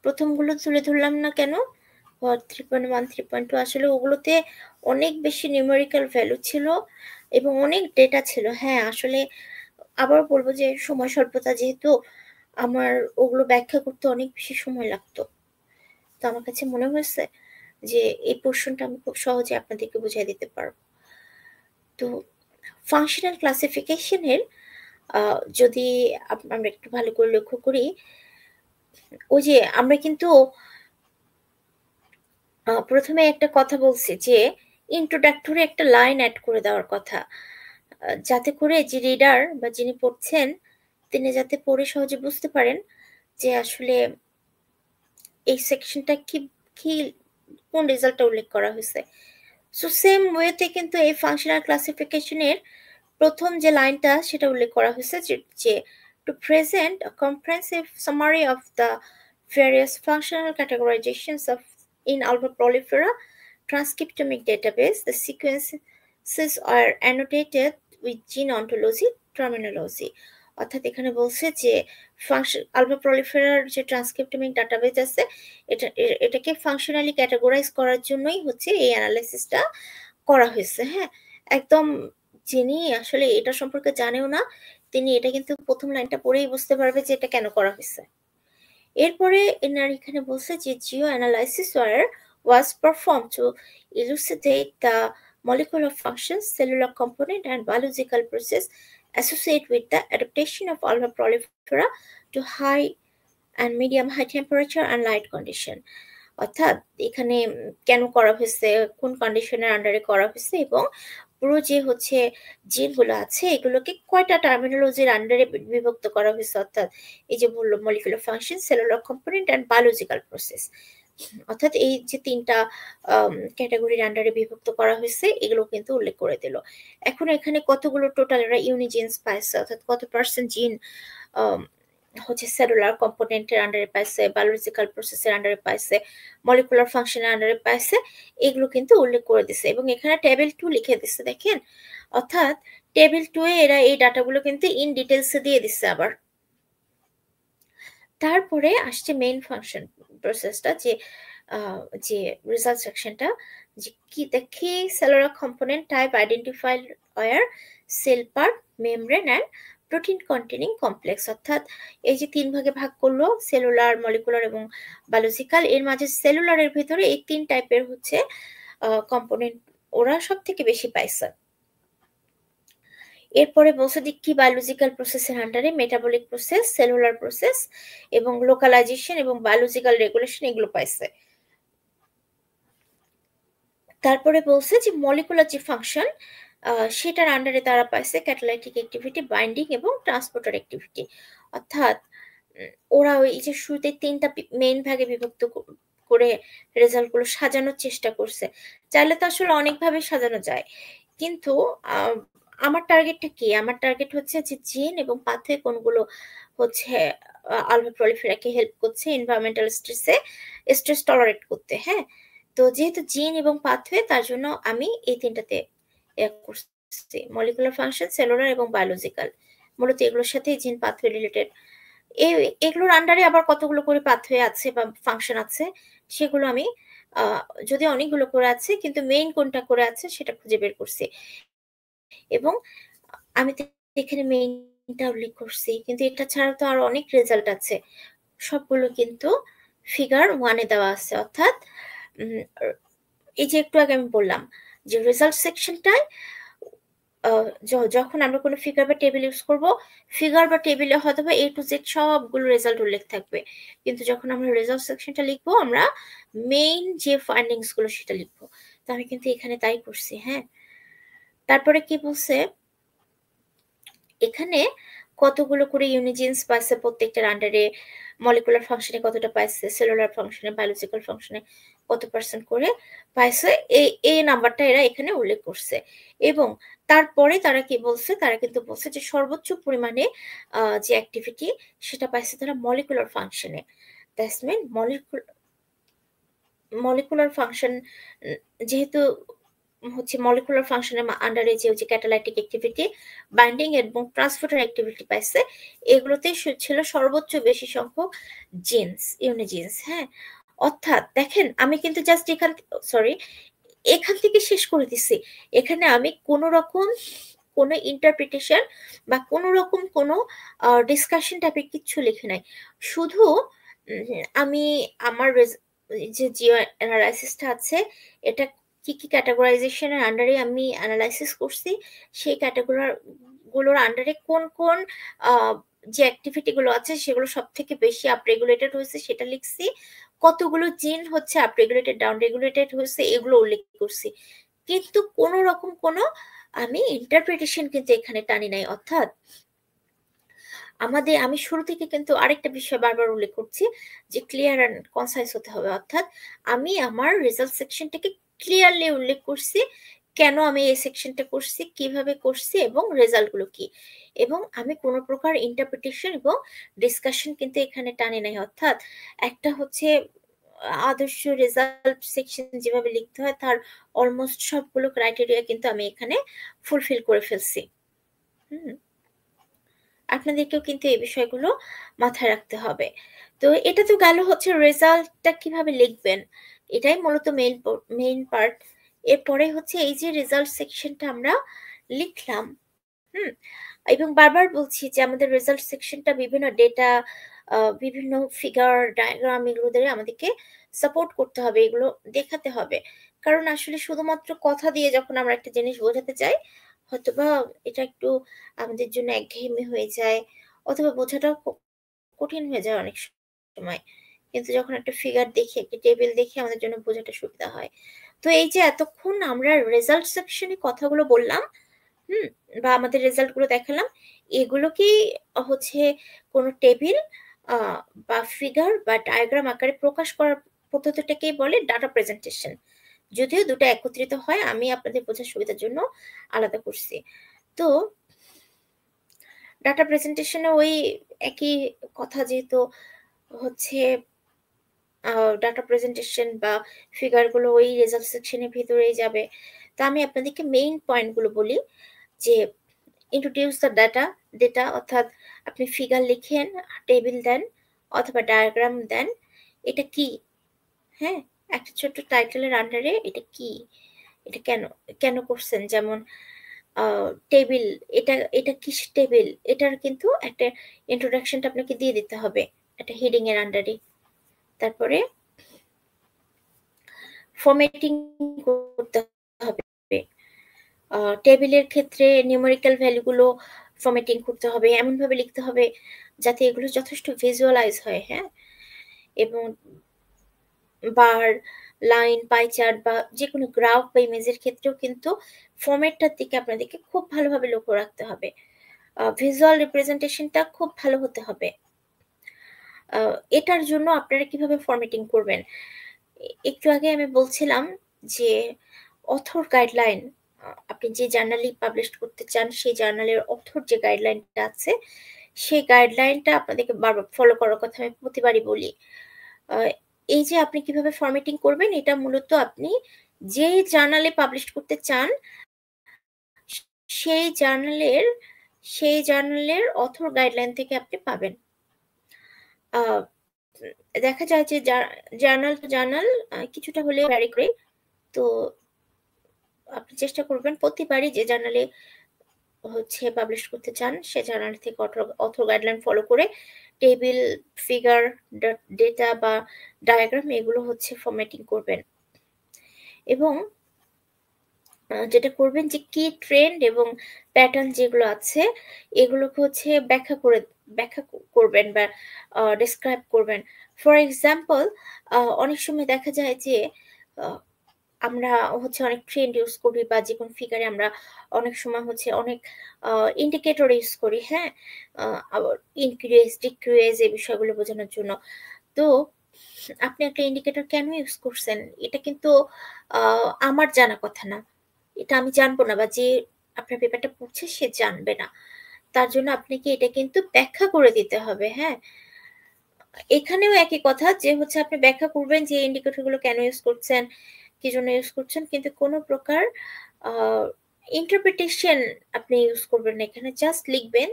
প্রথমগুলো তুলে ধরলাম না কেন? 3.1, 3.2 আসলে ওগুলোতে অনেক বেশি নিউমেরিক্যাল ভ্যালু ছিল এবং অনেক ডেটা ছিল। হ্যাঁ, আসলে আবার বলবো যে সময় স্বল্পতা, যেহেতু আমার ওগুলো ব্যাখ্যা করতে অনেক বেশি সময় লাগতো, তো আমার কাছে মনে হয়েছে যে এই পোর্শনটা আমি খুব সহজে আপনাদেরকে বুঝিয়ে দিতে পারবো। তো ফাংশনাল ক্লাসিফিকেশনের যদি আমরা একটু ভালো করে লক্ষ্য করি, ওই যে আমরা কিন্তু প্রথমে একটা কথা বলছি যে ইন্ট্রোডাক্টরি একটা লাইন অ্যাড করে দেওয়ার কথা, যাতে করে যে রিডার বা যিনি পড়ছেন তিনি যাতে পড়ে সহজে বুঝতে পারেন যে আসলে এই সেকশনটা কি কি কোন রেজাল্টটা উল্লেখ করা হয়েছে। সো সেম ওয়েতে কিন্তু এই ফাংশনাল ক্লাসিফিকেশনের প্রথম যে লাইনটা সেটা উল্লেখ করা হয়েছে যে to present a comprehensive summary of the various functional categorizations of in alpha prolifera transcriptomic database. The sequences are annotated with gene ontology terminology. অর্থাৎ এখানে বলছে যে আলফা প্রলিফেরার যে ট্রান্সক্রিপ্টোমিক ডাটাবেজ আছে, এটাকে ফাংশনালি ক্যাটাগরাইজ করার জন্যই হচ্ছে এই অ্যানালাইসিসটা করা হয়েছে। হ্যাঁ, একদম যিনি আসলে এটা সম্পর্কে জানেও না, তিনি এটা কিন্তু প্রথম লাইনটা পড়েই বুঝতে পারবে যে এটা কেন করা হয়েছে। এরপরে এনার এখানে বলছে যে Jio analysis was performed to elucidate the molecular functions, cellular component, and biological process associated with the adaptation of alpha prolifera to high and medium high temperature and light condition. অর্থাৎ এখানে কেন করা হয়েছে, কোন কন্ডিশনের আন্ডারে করা হয়েছে, এবং পুরো যে হচ্ছে জিনগুলো আছে এগুলোকে কয়টা টার্মিনোলজির আন্ডারে বিভক্ত করা হয়েছে। অর্থাৎ এই যে বললো molecular function, cellular component and biological process, অর্থাৎ এই যে তিনটা ক্যাটাগরির আন্ডারে বিভক্ত করা হয়েছে এগুলো কিন্তু উল্লেখ করে দিল। এখন এখানে কতগুলো টোটাল এরা ইউনিজিনস পাইছে, অর্থাৎ কত পার্সেন্ট জিন হচ্ছে সেলুলার কম্পোনেন্টের আন্ডারে পাইছে, বায়োলজিক্যাল প্রসেসের আন্ডারে পাইছে, মলিকুলার ফাংশনের আন্ডারে পাইছে, এগুলো কিন্তু উল্লেখ করে দিছে। এবং এখানে টেবিল 2 লিখে দিচ্ছে, দেখেন। অর্থাৎ টেবিল 2 এ এরা এই ডাটাগুলো কিন্তু ইন ডিটেলসে দিয়ে দিচ্ছে। আবার তারপরে আসছে মেইন ফাংশন প্রসেসটা, যে রেজাল্ট সেকশনটা, যে কি দেখি cellular component type identified were cell part, membrane and protein containing complex. অর্থাৎ এই যে তিন ভাগে ভাগ করলো, সেলুলার, মলিকুলার এবং বায়োলজিক্যাল, এর মাঝে সেলুলারের ভিতরে এই তিন টাইপের হচ্ছে কম্পোনেন্ট ওরা সব থেকে বেশি পাইছে। এরপরে বলছে যে কি বায়োলজিক্যাল প্রসেসের আন্ডারে মেটাবলিক প্রসেস, সেলুলার প্রসেস এবং লোকালাইজেশন এবং বায়োলজিক্যাল রেগুলেশন এগুলো পাইছে। তারপরে বলছে যে মলিকুলার যে ফাংশন সেটার আন্ডারে তারা পাইছে ক্যাটালাইটিক অ্যাক্টিভিটি, বাইন্ডিং এবং ট্রান্সপোর্টার অ্যাক্টিভিটি। অর্থাৎ ওরা ওই যে শুরুতে তিনটা মেইন ভাগে বিভক্ত করে রেজাল্টগুলো সাজানোর চেষ্টা করছে। চাইলে তো আসলে অনেকভাবে সাজানো যায়, কিন্তু আমার টার্গেটটা কি? আমার টার্গেট হচ্ছে যে জিন এবং পাথওয়ে কোনগুলো হচ্ছে আলফা প্রলিফেরাকে হেল্প করছে এনভায়রনমেন্টাল স্ট্রেস টলারেট করতে। হ্যাঁ, তো যেহেতু জিন এবং পাথওয়ে, তার জন্য আমি এই তিনটাতে করছি, মলিকুলার ফাংশন, সেলুলার এবং বায়োলজিক্যাল। মূলত এগুলোর সাথে জিন পাথওয়ে রিলেটেড। এগুলোর আন্ডারে আবার কতগুলো করে পাথওয়ে আছে বা ফাংশন আছে সেগুলো আমি যদি অনেকগুলো করে আছে, কিন্তু মেইন কোনটা করে আছে সেটা খুঁজে বের করছি। এবং আমি তো এখানে মেইনটা উল্লেখ করছি, কিন্তু এটা ছাড়া তো আরো অনেক রেজাল্ট আছে, সবগুলো কিন্তু ফিগার 1 এ দেওয়া আছে। অর্থাৎ এই যে একটু আগে আমি বললাম যে রেজাল্ট সেকশনটায় যখন আমরা কোনো ফিগার বা টেবিল ইউজ করব, ফিগার বা টেবিলে হয়তোবা A to Z সবগুলো রেজাল্ট উল্লেখ থাকবে। কিন্তু যখন আমরা রেজাল্ট সেকশনটা লিখবো, আমরা মেইন যে ফাইন্ডিংস গুলো সেটা লিখবো। তো আমি কিন্তু এখানে তাই করছি, হ্যাঁ। তারপরে কি বলছে, এখানে কতগুলো করে ইউনিজিনস পাইছে প্রত্যেকটার আন্ডারে, মলিকুলার ফাংশনে কতটা পাইছে, সেলুলার ফাংশনে, বায়োলজিক্যাল ফাংশনে কত পার্সেন্ট করে পাইছে, এই নাম্বারটা এরা এখানে উল্লেখ করছে। এবং তারপরে তারা কি বলছে, তারা কিন্তু বলছে যে সর্বোচ্চ পরিমাণে যে অ্যাক্টিভিটি সেটা পাইছে তারা মলিকুলার ফাংশনে। দ্যাটস মিন মলিকুলার ফাংশন, যেহেতু হচ্ছে মলিকুলার ফাংশনের আন্ডারে যে ক্যাটালাইটিক অ্যাক্টিভিটি, বাইন্ডিং এবং ট্রান্সপোর্টার অ্যাক্টিভিটি পাইছে, এগুলোতে ছিল সর্বোচ্চ বেশি সংখ্যক জিনস, ইউনিজিনস, হ্যাঁ। অর্থাৎ দেখেন, আমি কিন্তু জাস্ট এখান থেকে শেষ করে দিচ্ছি। এখানে আমি কোনো রকম কোনো ইন্টারপ্রিটেশন বা কোনো রকম কোনো ডিসকাশন টাইপের কিচ্ছু লিখে নাই। শুধু আমি আমার যে জিও অ্যানালাইসিসটা আছে, এটা কি কি ক্যাটাগরাইজেশনের আন্ডারে আমি অ্যানালাইসিস করছি, সেই গুলোর আন্ডারে কোন কোন যে অ্যাক্টিভিটি গুলো আছে সেগুলো সব থেকে বেশি আপরেগুলেটেড হয়েছে সেটা লিখছি, কতগুলো জিন হচ্ছে আপরেগুলেটেড, ডাউন রেগুলেটেড হয়েছে, এগুলো উল্লেখ করছি। কিন্তু কোন রকম কোনো আমি ইন্টারপ্রিটেশন কিন্তু এখানে টানি নাই। অর্থাৎ আমি শুরু থেকে কিন্তু আরেকটা বিষয় বারবার উল্লেখ করছি যে ক্লিয়ার অ্যান্ড কনসাইজ হতে হবে। অর্থাৎ আমি আমার রেজাল্ট সেকশনটাকে ক্লিয়ারলি উল্লেখ করছি, কেন আমি এই সেকশনটা করছি, কিভাবে করছি এবং রেজাল্টগুলো কি। এবং আমি কোনো প্রকার ইন্টারপ্রিটেশন এবং ডিসকাশন কিন্তু এখানে টানি নাই। অর্থাৎ একটা হচ্ছে আদর্শ রেজাল্ট সেকশন যেভাবে লিখতে হয় তার অলমোস্ট সবগুলো ক্রাইটেরিয়া কিন্তু আমি এখানে ফুলফিল করে ফেলছি। আপনাদেরকেও কিন্তু এই বিষয়গুলো মাথায় রাখতে হবে। তো এটা তো গেল হচ্ছে রেজাল্টটা কিভাবে লিখবেন, এটাই মূলত মেইন পার্ট। এরপরে হচ্ছে এই যে রেজাল্ট সেকশনটা আমরা লিখলাম, এবং বারবার বলছি যে আমাদের রেজাল্ট সেকশনটা বিভিন্ন ডেটা, বিভিন্ন ফিগার, ডায়াগ্রাম, এগুলো দিয়ে আমাদেরকে সাপোর্ট করতে হবে, এগুলো দেখাতে হবে। কারণ আসলে শুধুমাত্র কথা দিয়ে যখন আমরা একটা জিনিস বোঝাতে চাই, হয়তোবা এটা একটু আমাদের জন্য একঘেয়েমি হয়ে যায়, অথবা বোঝাটাও কঠিন হয়ে যায় অনেক সময়। কিন্তু যখন একটা ফিগার দেখে, একটা টেবিল দেখে আমাদের জন্য বোঝাটা সুবিধা হয়। তো এই যে এতক্ষণ আমরা রেজাল্ট সেকশনে কথাগুলো বললাম, বা আমাদের রেজাল্ট গুলো দেখালাম, এগুলো কি হচ্ছে কোনো টেবিল বা ফিগার বা ডায়াগ্রাম আকারে প্রকাশ করার পদ্ধতিটাকেই বলে ডাটা প্রেজেন্টেশন। যদিও দুটো একত্রিত হয়, আমি আপনাদের বোঝার সুবিধার জন্য আলাদা করছি। তো ডাটা প্রেজেন্টেশনে ওই একই কথা, যেহেতু হচ্ছে ডাটা প্রেজেন্টেশন বা ফিগারগুলো ওই রেজাল্ট সেকশনের ভিতরেই যাবে। তো আমি আপনাদেরকে মেইন পয়েন্টগুলো বলি যে ইন্ট্রোডিউস দ্য ডেটা, অর্থাৎ আপনি ফিগার লিখেন, টেবিল দেন অথবা ডায়াগ্রাম দেন, এটা কি, হ্যাঁ, একটা ছোট্ট টাইটেলের আন্ডারে এটা কি, এটা কেন কেন করছেন। যেমন টেবিল, এটা এটা কিসের টেবিল, এটার কিন্তু একটা ইন্ট্রোডাকশনটা আপনাকে দিয়ে দিতে হবে একটা হেডিং এর আন্ডারে। তারপরে ফরম্যাটিং করতে হবে, টেবিলের ক্ষেত্রে নিউমেরিক্যাল ভ্যালুগুলো ফরম্যাটিং করতে হবে, এমনভাবে লিখতে হবে যাতে এগুলো যথেষ্ট ভিজুয়ালাইজ হয়, হ্যাঁ। এবং বার, লাইন, পাই চার্ট বা যে কোনো গ্রাফ বা ইমেজের ক্ষেত্রেও কিন্তু ফরম্যাটটার দিকে আপনাদেরকে খুব ভালোভাবে লক্ষ্য রাখতে হবে, ভিজুয়াল রিপ্রেজেন্টেশনটা খুব ভালো হতে হবে। এটার জন্য আপনারা কিভাবে ফরম্যাটিং করবেন, একটু আগে আমি বলছিলাম যে অথর গাইডলাইন, আপনি যে জার্নালি পাবলিশ করতে চান সেই জার্নালের অথর যে গাইডলাইনটা আছে, সেই গাইডলাইনটা আপনাদেরকে বারবার ফলো করার কথা আমি প্রতিবারই বলি। এই যে আপনি কিভাবে ফরম্যাটিং করবেন, এটা মূলত আপনি যে জার্নালে পাবলিশ করতে চান সেই জার্নালের অথর গাইডলাইন থেকে আপনি পাবেন। দেখা যায় যে জার্নাল টু জার্নাল কিছুটা হলেও ভ্যারি করে। তো আপনি চেষ্টা করবেন প্রতিবারই যে জার্নালে হচ্ছে পাবলিশ করতে চান সে জার্নাল থেকে অথর গাইডলাইন ফলো করে টেবিল, ফিগার, ডেটা বা ডায়াগ্রাম এগুলো হচ্ছে ফরম্যাটিং করবেন। এবং যেটা করবেন যে কি ট্রেন্ড এবং প্যাটার্ন যেগুলো আছে এগুলোকে হচ্ছে ব্যাখ্যা করবেন বা ডিসক্রাইব করবেন। ফর এক্সাম্পল, অনেক সময় দেখা যায় যে আমরা হচ্ছে অনেক ট্রেন্ড ইউজ করি বা যে কোনো ফিগারে আমরা অনেক সময় হচ্ছে অনেক ইন্ডিকেটর ইউজ করি, হ্যাঁ, আবার ইনক্রিজ ডিক্রিজ এই বিষয়গুলো বোঝানোর জন্য। তো আপনি একটা ইন্ডিকেটর কেন ইউজ করছেন এটা কিন্তু আমার জানা কথা না, এটা আমি জানবো না বা যে আপনার পেপারটা পড়ছে সে জানবে না। তার জন্য আপনাকে এটা কিন্তু ব্যাখ্যা করে দিতে হবে, হ্যাঁ। এখানেও একই কথা যে হচ্ছে আপনি ব্যাখ্যা করবেন যে ইন্ডিকেটর গুলো কেন ইউজ করছেন, কি জন্য ইউজ করছেন, কিন্তু কোনো প্রকার ইন্টারপ্রিটেশন আপনি ইউজ করবেন না। এখানে জাস্ট লিখবেন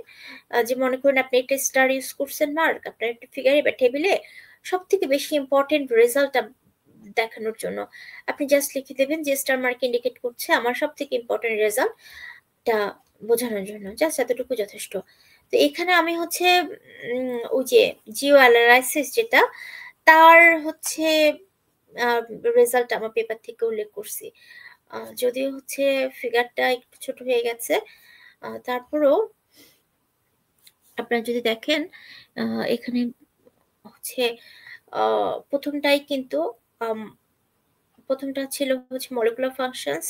যে মনে করেন আপনি একটা স্টার ইউজ করছেন মার্ক আপনার একটা ফিগারে বা টেবিলে সব থেকে বেশি ইম্পর্টেন্ট রেজাল্টটা দেখানোর জন্য আপনি জাস্ট লিখে দেবেন যে স্টার মার্ক ইন্ডিকেট করছে আমার সব থেকে ইম্পর্টেন্ট রেজাল্টটা বোঝানোর জন্য, জাস্ট এতটুকু যথেষ্ট। তো এখানে আমি হচ্ছে ওই যে জিও অ্যানালাইসিস যেটা তার হচ্ছে রেজাল্ট আমার পেপার থেকে উল্লেখ করছি। যদিও হচ্ছে ফিগারটা একটু ছোট হয়ে গেছে, তারপরেও আপনারা যদি দেখেন এখানে হচ্ছে প্রথমটাই কিন্তু প্রথমটা ছিল হচ্ছে মলিকুলার ফাংশনস,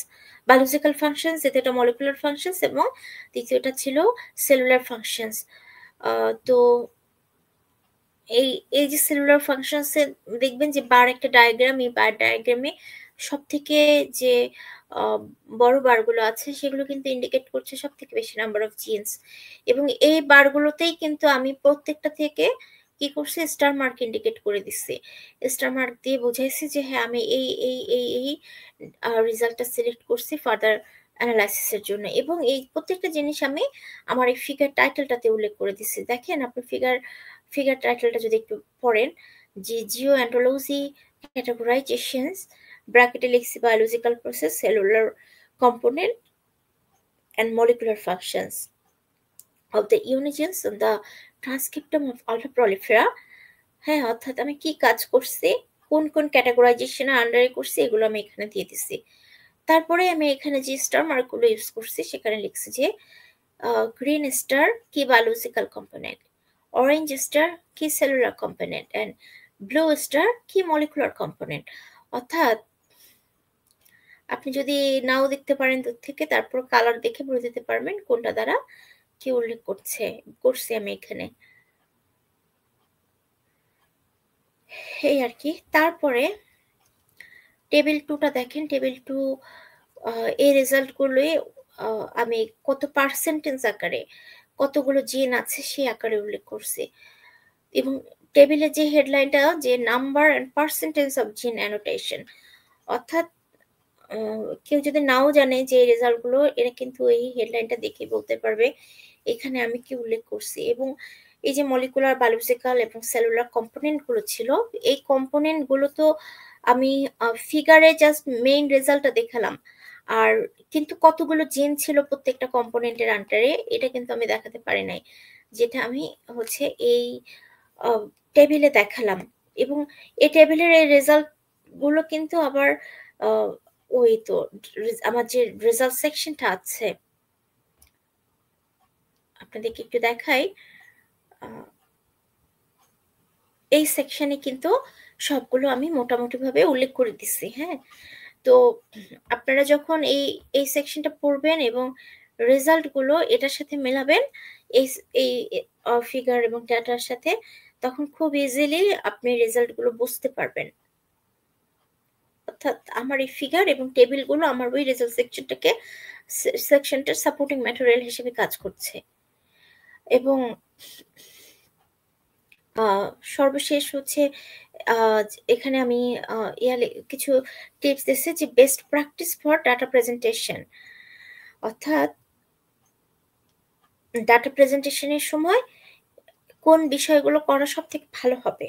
বায়োলজিক্যাল ফাংশনস, দ্বিতীয়টা মলিকুলার ফাংশনস এবং তৃতীয়টা ছিল সেলুলার ফাংশনস। তো এই এই যে সেলুলার ফাংশনসে দেখবেন যে বার একটা ডায়াগ্রাম, এই বার ডায়াগ্রামে সব থেকে যে বড় বারগুলো আছে সেগুলো কিন্তু ইন্ডিকেট করছে সব থেকে বেশি নাম্বার অফ জিনস, এবং এই বারগুলোতেই কিন্তু আমি প্রত্যেকটা থেকে কি করছি স্টার মার্ক ইন্ডিকেট করে দিচ্ছি, স্টার মার্ক দিয়ে বুঝাইছি যে হ্যাঁ আমি এই রেজাল্টটা সিলেক্ট করছি ফার্দার অ্যানালাইসিসের জন্য। এবং এই প্রত্যেকটা জিনিস আমি আমার এই ফিগার টাইটেলটাতে উল্লেখ করে দিচ্ছি। দেখেন আপনি ফিগার টাইটেলটা যদি একটু পড়েন যে জিও অ্যান্টোলজি ক্যাটাগরাইজেশনস ব্র্যাকেটে লিখছি biological process, cellular component and molecular functions of the unigins on the transcriptome of alpha prolifera। হ্যাঁ, অর্থাৎ আমি কি কাজ করছি, কোন কোন ক্যাটাগরাইজেশনের আন্ডারে করছি এগুলো আমি এখানে দিয়ে দিছি। তারপরে আমি এখানে যে স্টার মার্কগুলো ইউজ করছি সেখানে লিখছি যে গ্রিন স্টার কি বায়োলজিক্যাল কম্পোনেন্ট, অরেঞ্জ স্টার কি cellular component and blue star কি মলিকুলার কম্পোনেন্ট। অর্থাৎ আপনি যদি নাও দেখতে পারেন দূর থেকে তারপর কালার দেখে বলে দিতে পারবেন কোনটা দ্বারা কি উল্লেখ করছি আমি এখানে, এই আর কি। তারপরে টেবিল 2টা দেখেন, টেবিল 2 এই রেজাল্টগুলোই আমি কত পার্সেন্টেজ আকারে কতগুলো জিন আছে সেই আকারে উল্লেখ করছি। এবং টেবিলের যে হেডলাইনটা যে নাম্বার অ্যান্ড পার্সেন্টেজ অফ জিন অ্যানোটেশন, অর্থাৎ কেউ যদি নাও জানে যে এই রেজাল্টগুলো এরা কিন্তু এই হেডলাইনটা দেখে বলতে পারবে এখানে আমি কি উল্লেখ করছি। এবং এই যে মলিকুলার, বায়োলজিক্যাল এবং সেলুলার কম্পোনেন্টগুলো ছিল, এই কম্পোনেন্টগুলো তো আমি ফিগারে জাস্ট মেইন রেজাল্টটা দেখালাম, আর কিন্তু কতগুলো জিন ছিল প্রত্যেকটা কম্পোনেন্টের আন্ডারে এটা কিন্তু আমি দেখাতে পারি নাই, যেটা আমি হচ্ছে এই টেবিলে দেখালাম। এবং এই টেবিলের এই রেজাল্ট গুলো কিন্তু আবার ওই তো আমার যে রেজাল্ট সেকশনটা আছে আপনাদেরকে একটু দেখাই, এই সেকশনে কিন্তু সবগুলো আমি মোটামুটি ভাবে উল্লেখ করে দিচ্ছি। হ্যাঁ, তো আপনারা যখন এই সেকশনটা পড়বেন এবং রেজাল্ট গুলো এটার সাথে মেলাবেন এই এই ফিগার এবং ডাটার সাথে, তখন খুব ইজিলি আপনি রেজাল্ট গুলো বুঝতে পারবেন। অর্থাৎ আমার এই ফিগার এবং টেবিলগুলো আমার ওই রেজাল্ট সেকশনটার সাপোর্টিং ম্যাটেরিয়াল হিসেবে কাজ করছে। এবং সর্বশেষ হচ্ছে এখানে আমি কিছু টিপস দিচ্ছি যে best practice for data presentation, অর্থাৎ ডাটা প্রেজেন্টেশনের সময় কোন বিষয়গুলো করা সব থেকে ভালো হবে।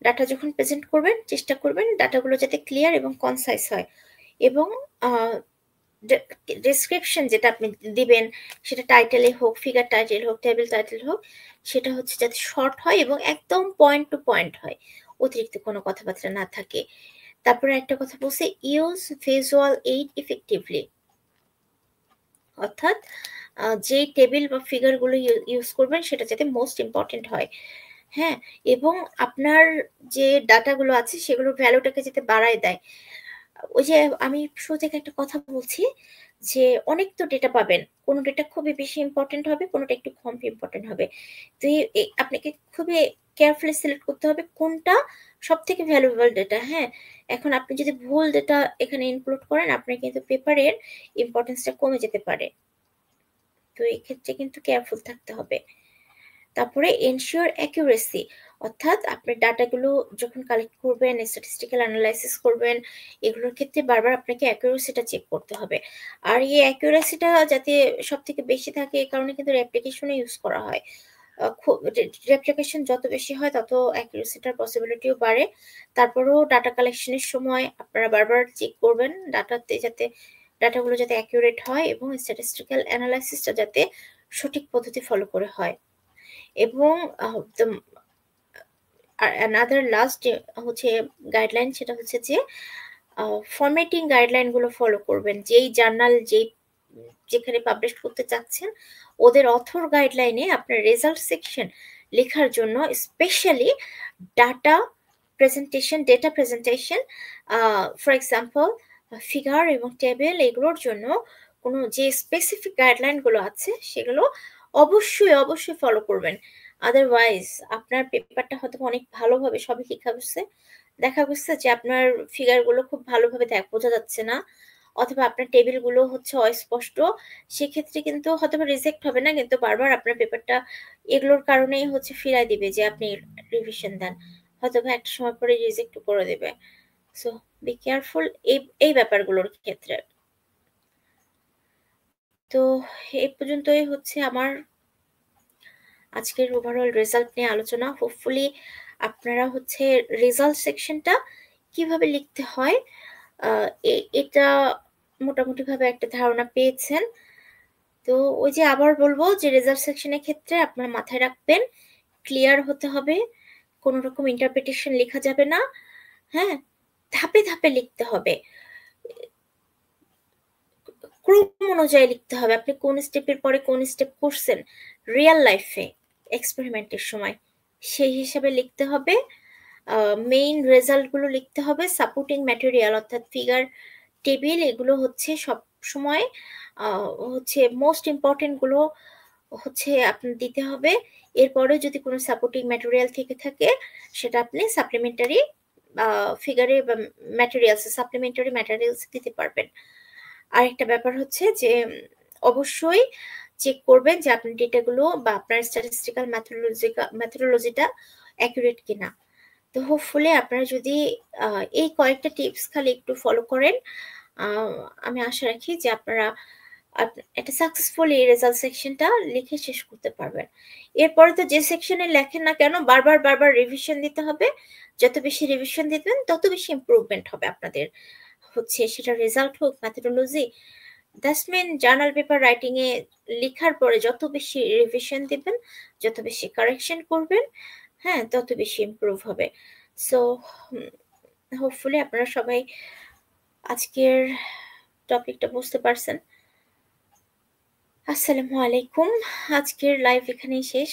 ডাটা যখন প্রেজেন্ট করবেন চেষ্টা করবেন ডাটাগুলো যাতে ক্লিয়ার এবং কনসাইজ হয়। এবং ডেসক্রিপশন যেটা আপনি দিবেন, সেটা টাইটেলে হোক, ফিগার টাইটেল হোক, টেবিল টাইটেল হোক, সেটা হচ্ছে যাতে শর্ট হয় এবং একদম পয়েন্ট টু পয়েন্ট হয়, অতিরিক্ত কোনো কথাবার্তা না থাকে। তারপরে একটা কথা বলছে, ইউজ ভিজুয়াল এইড ইফেক্টিভলি, অর্থাৎ যেই টেবিল বা ফিগারগুলো ইউজ করবেন সেটা যাতে মোস্ট ইম্পর্টেন্ট হয়। হ্যাঁ, এবং আপনার যে ডাটাগুলো আছে সেগুলোর ভ্যালুটাকে যাতে বাড়ায় দেয়। ওই যে আমি শুরু থেকে একটা কথা বলছি যে অনেক তো ডেটা পাবেন, কোনো ডেটা খুবই বেশি ইম্পর্টেন্ট হবে, কোনোটা একটু কম ইম্পর্টেন্ট হবে। তো আপনাকে খুবই কেয়ারফুলি সিলেক্ট করতে হবে কোনটা সব থেকে ভ্যালুয়েবল ডেটা। হ্যাঁ, এখন আপনি যদি ভুল ডেটা এখানে ইনক্লুড করেন, আপনার কিন্তু পেপারের ইম্পর্টেন্সটা কমে যেতে পারে। তো এই ক্ষেত্রে কিন্তু কেয়ারফুল থাকতে হবে। তারপরে এনশিওর অ্যাকুরেসি, অর্থাৎ আপনার ডাটাগুলো যখন কালেক্ট করবেন, স্ট্যাটিস্টিক্যাল অ্যানালাইসিস করবেন, এগুলোর ক্ষেত্রে বারবার আপনাকে অ্যাকুরেসিটা চেক করতে হবে। আর এই অ্যাকুরেসিটা যাতে সব থেকে বেশি থাকে, এই কারণে কিন্তু রেপ্লিকেশনে ইউজ করা হয়। রেপ্লিকেশন যত বেশি হয় তত অ্যাকুরেসিটার পসিবিলিটিও বাড়ে। তারপরেও ডাটা কালেকশনের সময় আপনারা বারবার চেক করবেন ডাটাতে, যাতে ডাটাগুলো যাতে অ্যাকুরেট হয় এবং স্ট্যাটিস্টিক্যাল অ্যানালাইসিসটা যাতে সঠিক পদ্ধতি ফলো করে হয়। এবং অ্যানাদার লাস্ট হচ্ছে গাইডলাইন, সেটা হচ্ছে যে ফরম্যাটিং গাইডলাইনগুলো ফলো করবেন। যেই জার্নাল যেখানে পাবলিশ করতে চাচ্ছেন, ওদের অথর গাইডলাইনে আপনার রেজাল্ট সেকশন লেখার জন্য specially data presentation, for example figure এবং টেবিল, এগুলোর জন্য কোনো যে স্পেসিফিক গাইডলাইনগুলো আছে সেগুলো অবশ্যই ফলো করবেন। আদারওয়াইজ আপনার পেপারটা হয়তো অনেক ভালোভাবে সবই লেখা গেছে, দেখা গেছে যে আপনার ফিগারগুলো খুব ভালোভাবে বোঝা যাচ্ছে না, অথবা আপনার টেবিলগুলো হচ্ছে অস্পষ্ট, সেক্ষেত্রে কিন্তু হয়তোবা রিজেক্ট হবে না, কিন্তু বারবার আপনার পেপারটা এগুলোর কারণেই হচ্ছে ফিরাই দিবে যে আপনি রিভিশন দেন, হয়তোবা একটা সময় পরে রিজেক্ট করে দেবে। সো বি কেয়ারফুল এই এই ব্যাপারগুলোর ক্ষেত্রে। তো এই পর্যন্তই হচ্ছে আমার আজকের ওভারঅল রেজাল্ট নিয়ে আলোচনা। হোপফুলি আপনারা হচ্ছে রেজাল্ট সেকশনটা কিভাবে লিখতে হয় এটা মোটামুটিভাবে একটা ধারণা পেয়েছেন। তো ওই যে আবার বলবো যে রেজাল্ট সেকশনের ক্ষেত্রে আপনারা মাথায় রাখবেন, ক্লিয়ার হতে হবে, কোনো রকম ইন্টারপ্রিটেশন লেখা যাবে না। হ্যাঁ, ধাপে ধাপে লিখতে হবে, ক্রম অনুযায়ী লিখতে হবে। আপনি কোন স্টেপের পরে কোন স্টেপ করছেন রিয়েল লাইফে এক্সপেরিমেন্টের সময়, সেই হিসাবে লিখতে হবে। মেইন রেজাল্টগুলো লিখতে হবে। সাপোর্টিং ম্যাটেরিয়াল অর্থাৎ ফিগার, টেবিল, এগুলো হচ্ছে সব সময় হচ্ছে মোস্ট ইম্পর্টেন্ট গুলো হচ্ছে আপনার দিতে হবে। এরপরে যদি কোনো সাপোর্টিং ম্যাটেরিয়াল থেকে থাকে, সেটা আপনি সাপ্লিমেন্টারি ফিগারে বা সাপ্লিমেন্টারি ম্যাটেরিয়ালস দিতে পারবেন। আরেকটা ব্যাপার হচ্ছে যে অবশ্যই চেক করবেন যে আপনার ডেটাগুলো বা আপনার স্ট্যাটিস্টিক্যাল মেথোডোলজিটা অ্যাকুরেট কিনা। তো হোপফুলি আপনারা যদি এই কয়েকটা টিপস খালি একটু ফলো করেন, আমি আশা রাখি যে আপনারা একটা সাকসেসফুল এই রেজাল্ট সেকশনটা লিখে শেষ করতে পারবেন। এরপরে তো যে সেকশনে লেখেন না কেন বারবার রিভিশন দিতে হবে। যত বেশি রিভিশন দিবেন তত বেশি ইমপ্রুভমেন্ট হবে আপনাদের, হচ্ছে সেটা রেজাল্ট হোক, methodology. That's mean journal paper writing এ লেখার পরে যত বেশি রিভিশন দিবেন, যত বেশি কারেকশন করবেন, হ্যাঁ, তত বেশি ইমপ্রুভ হবে। সো হোপফুলি আপনারা সবাই আজকের টপিকটা বুঝতে পারছেন। আসসালামু আলাইকুম, আজকের লাইভ এখানেই শেষ।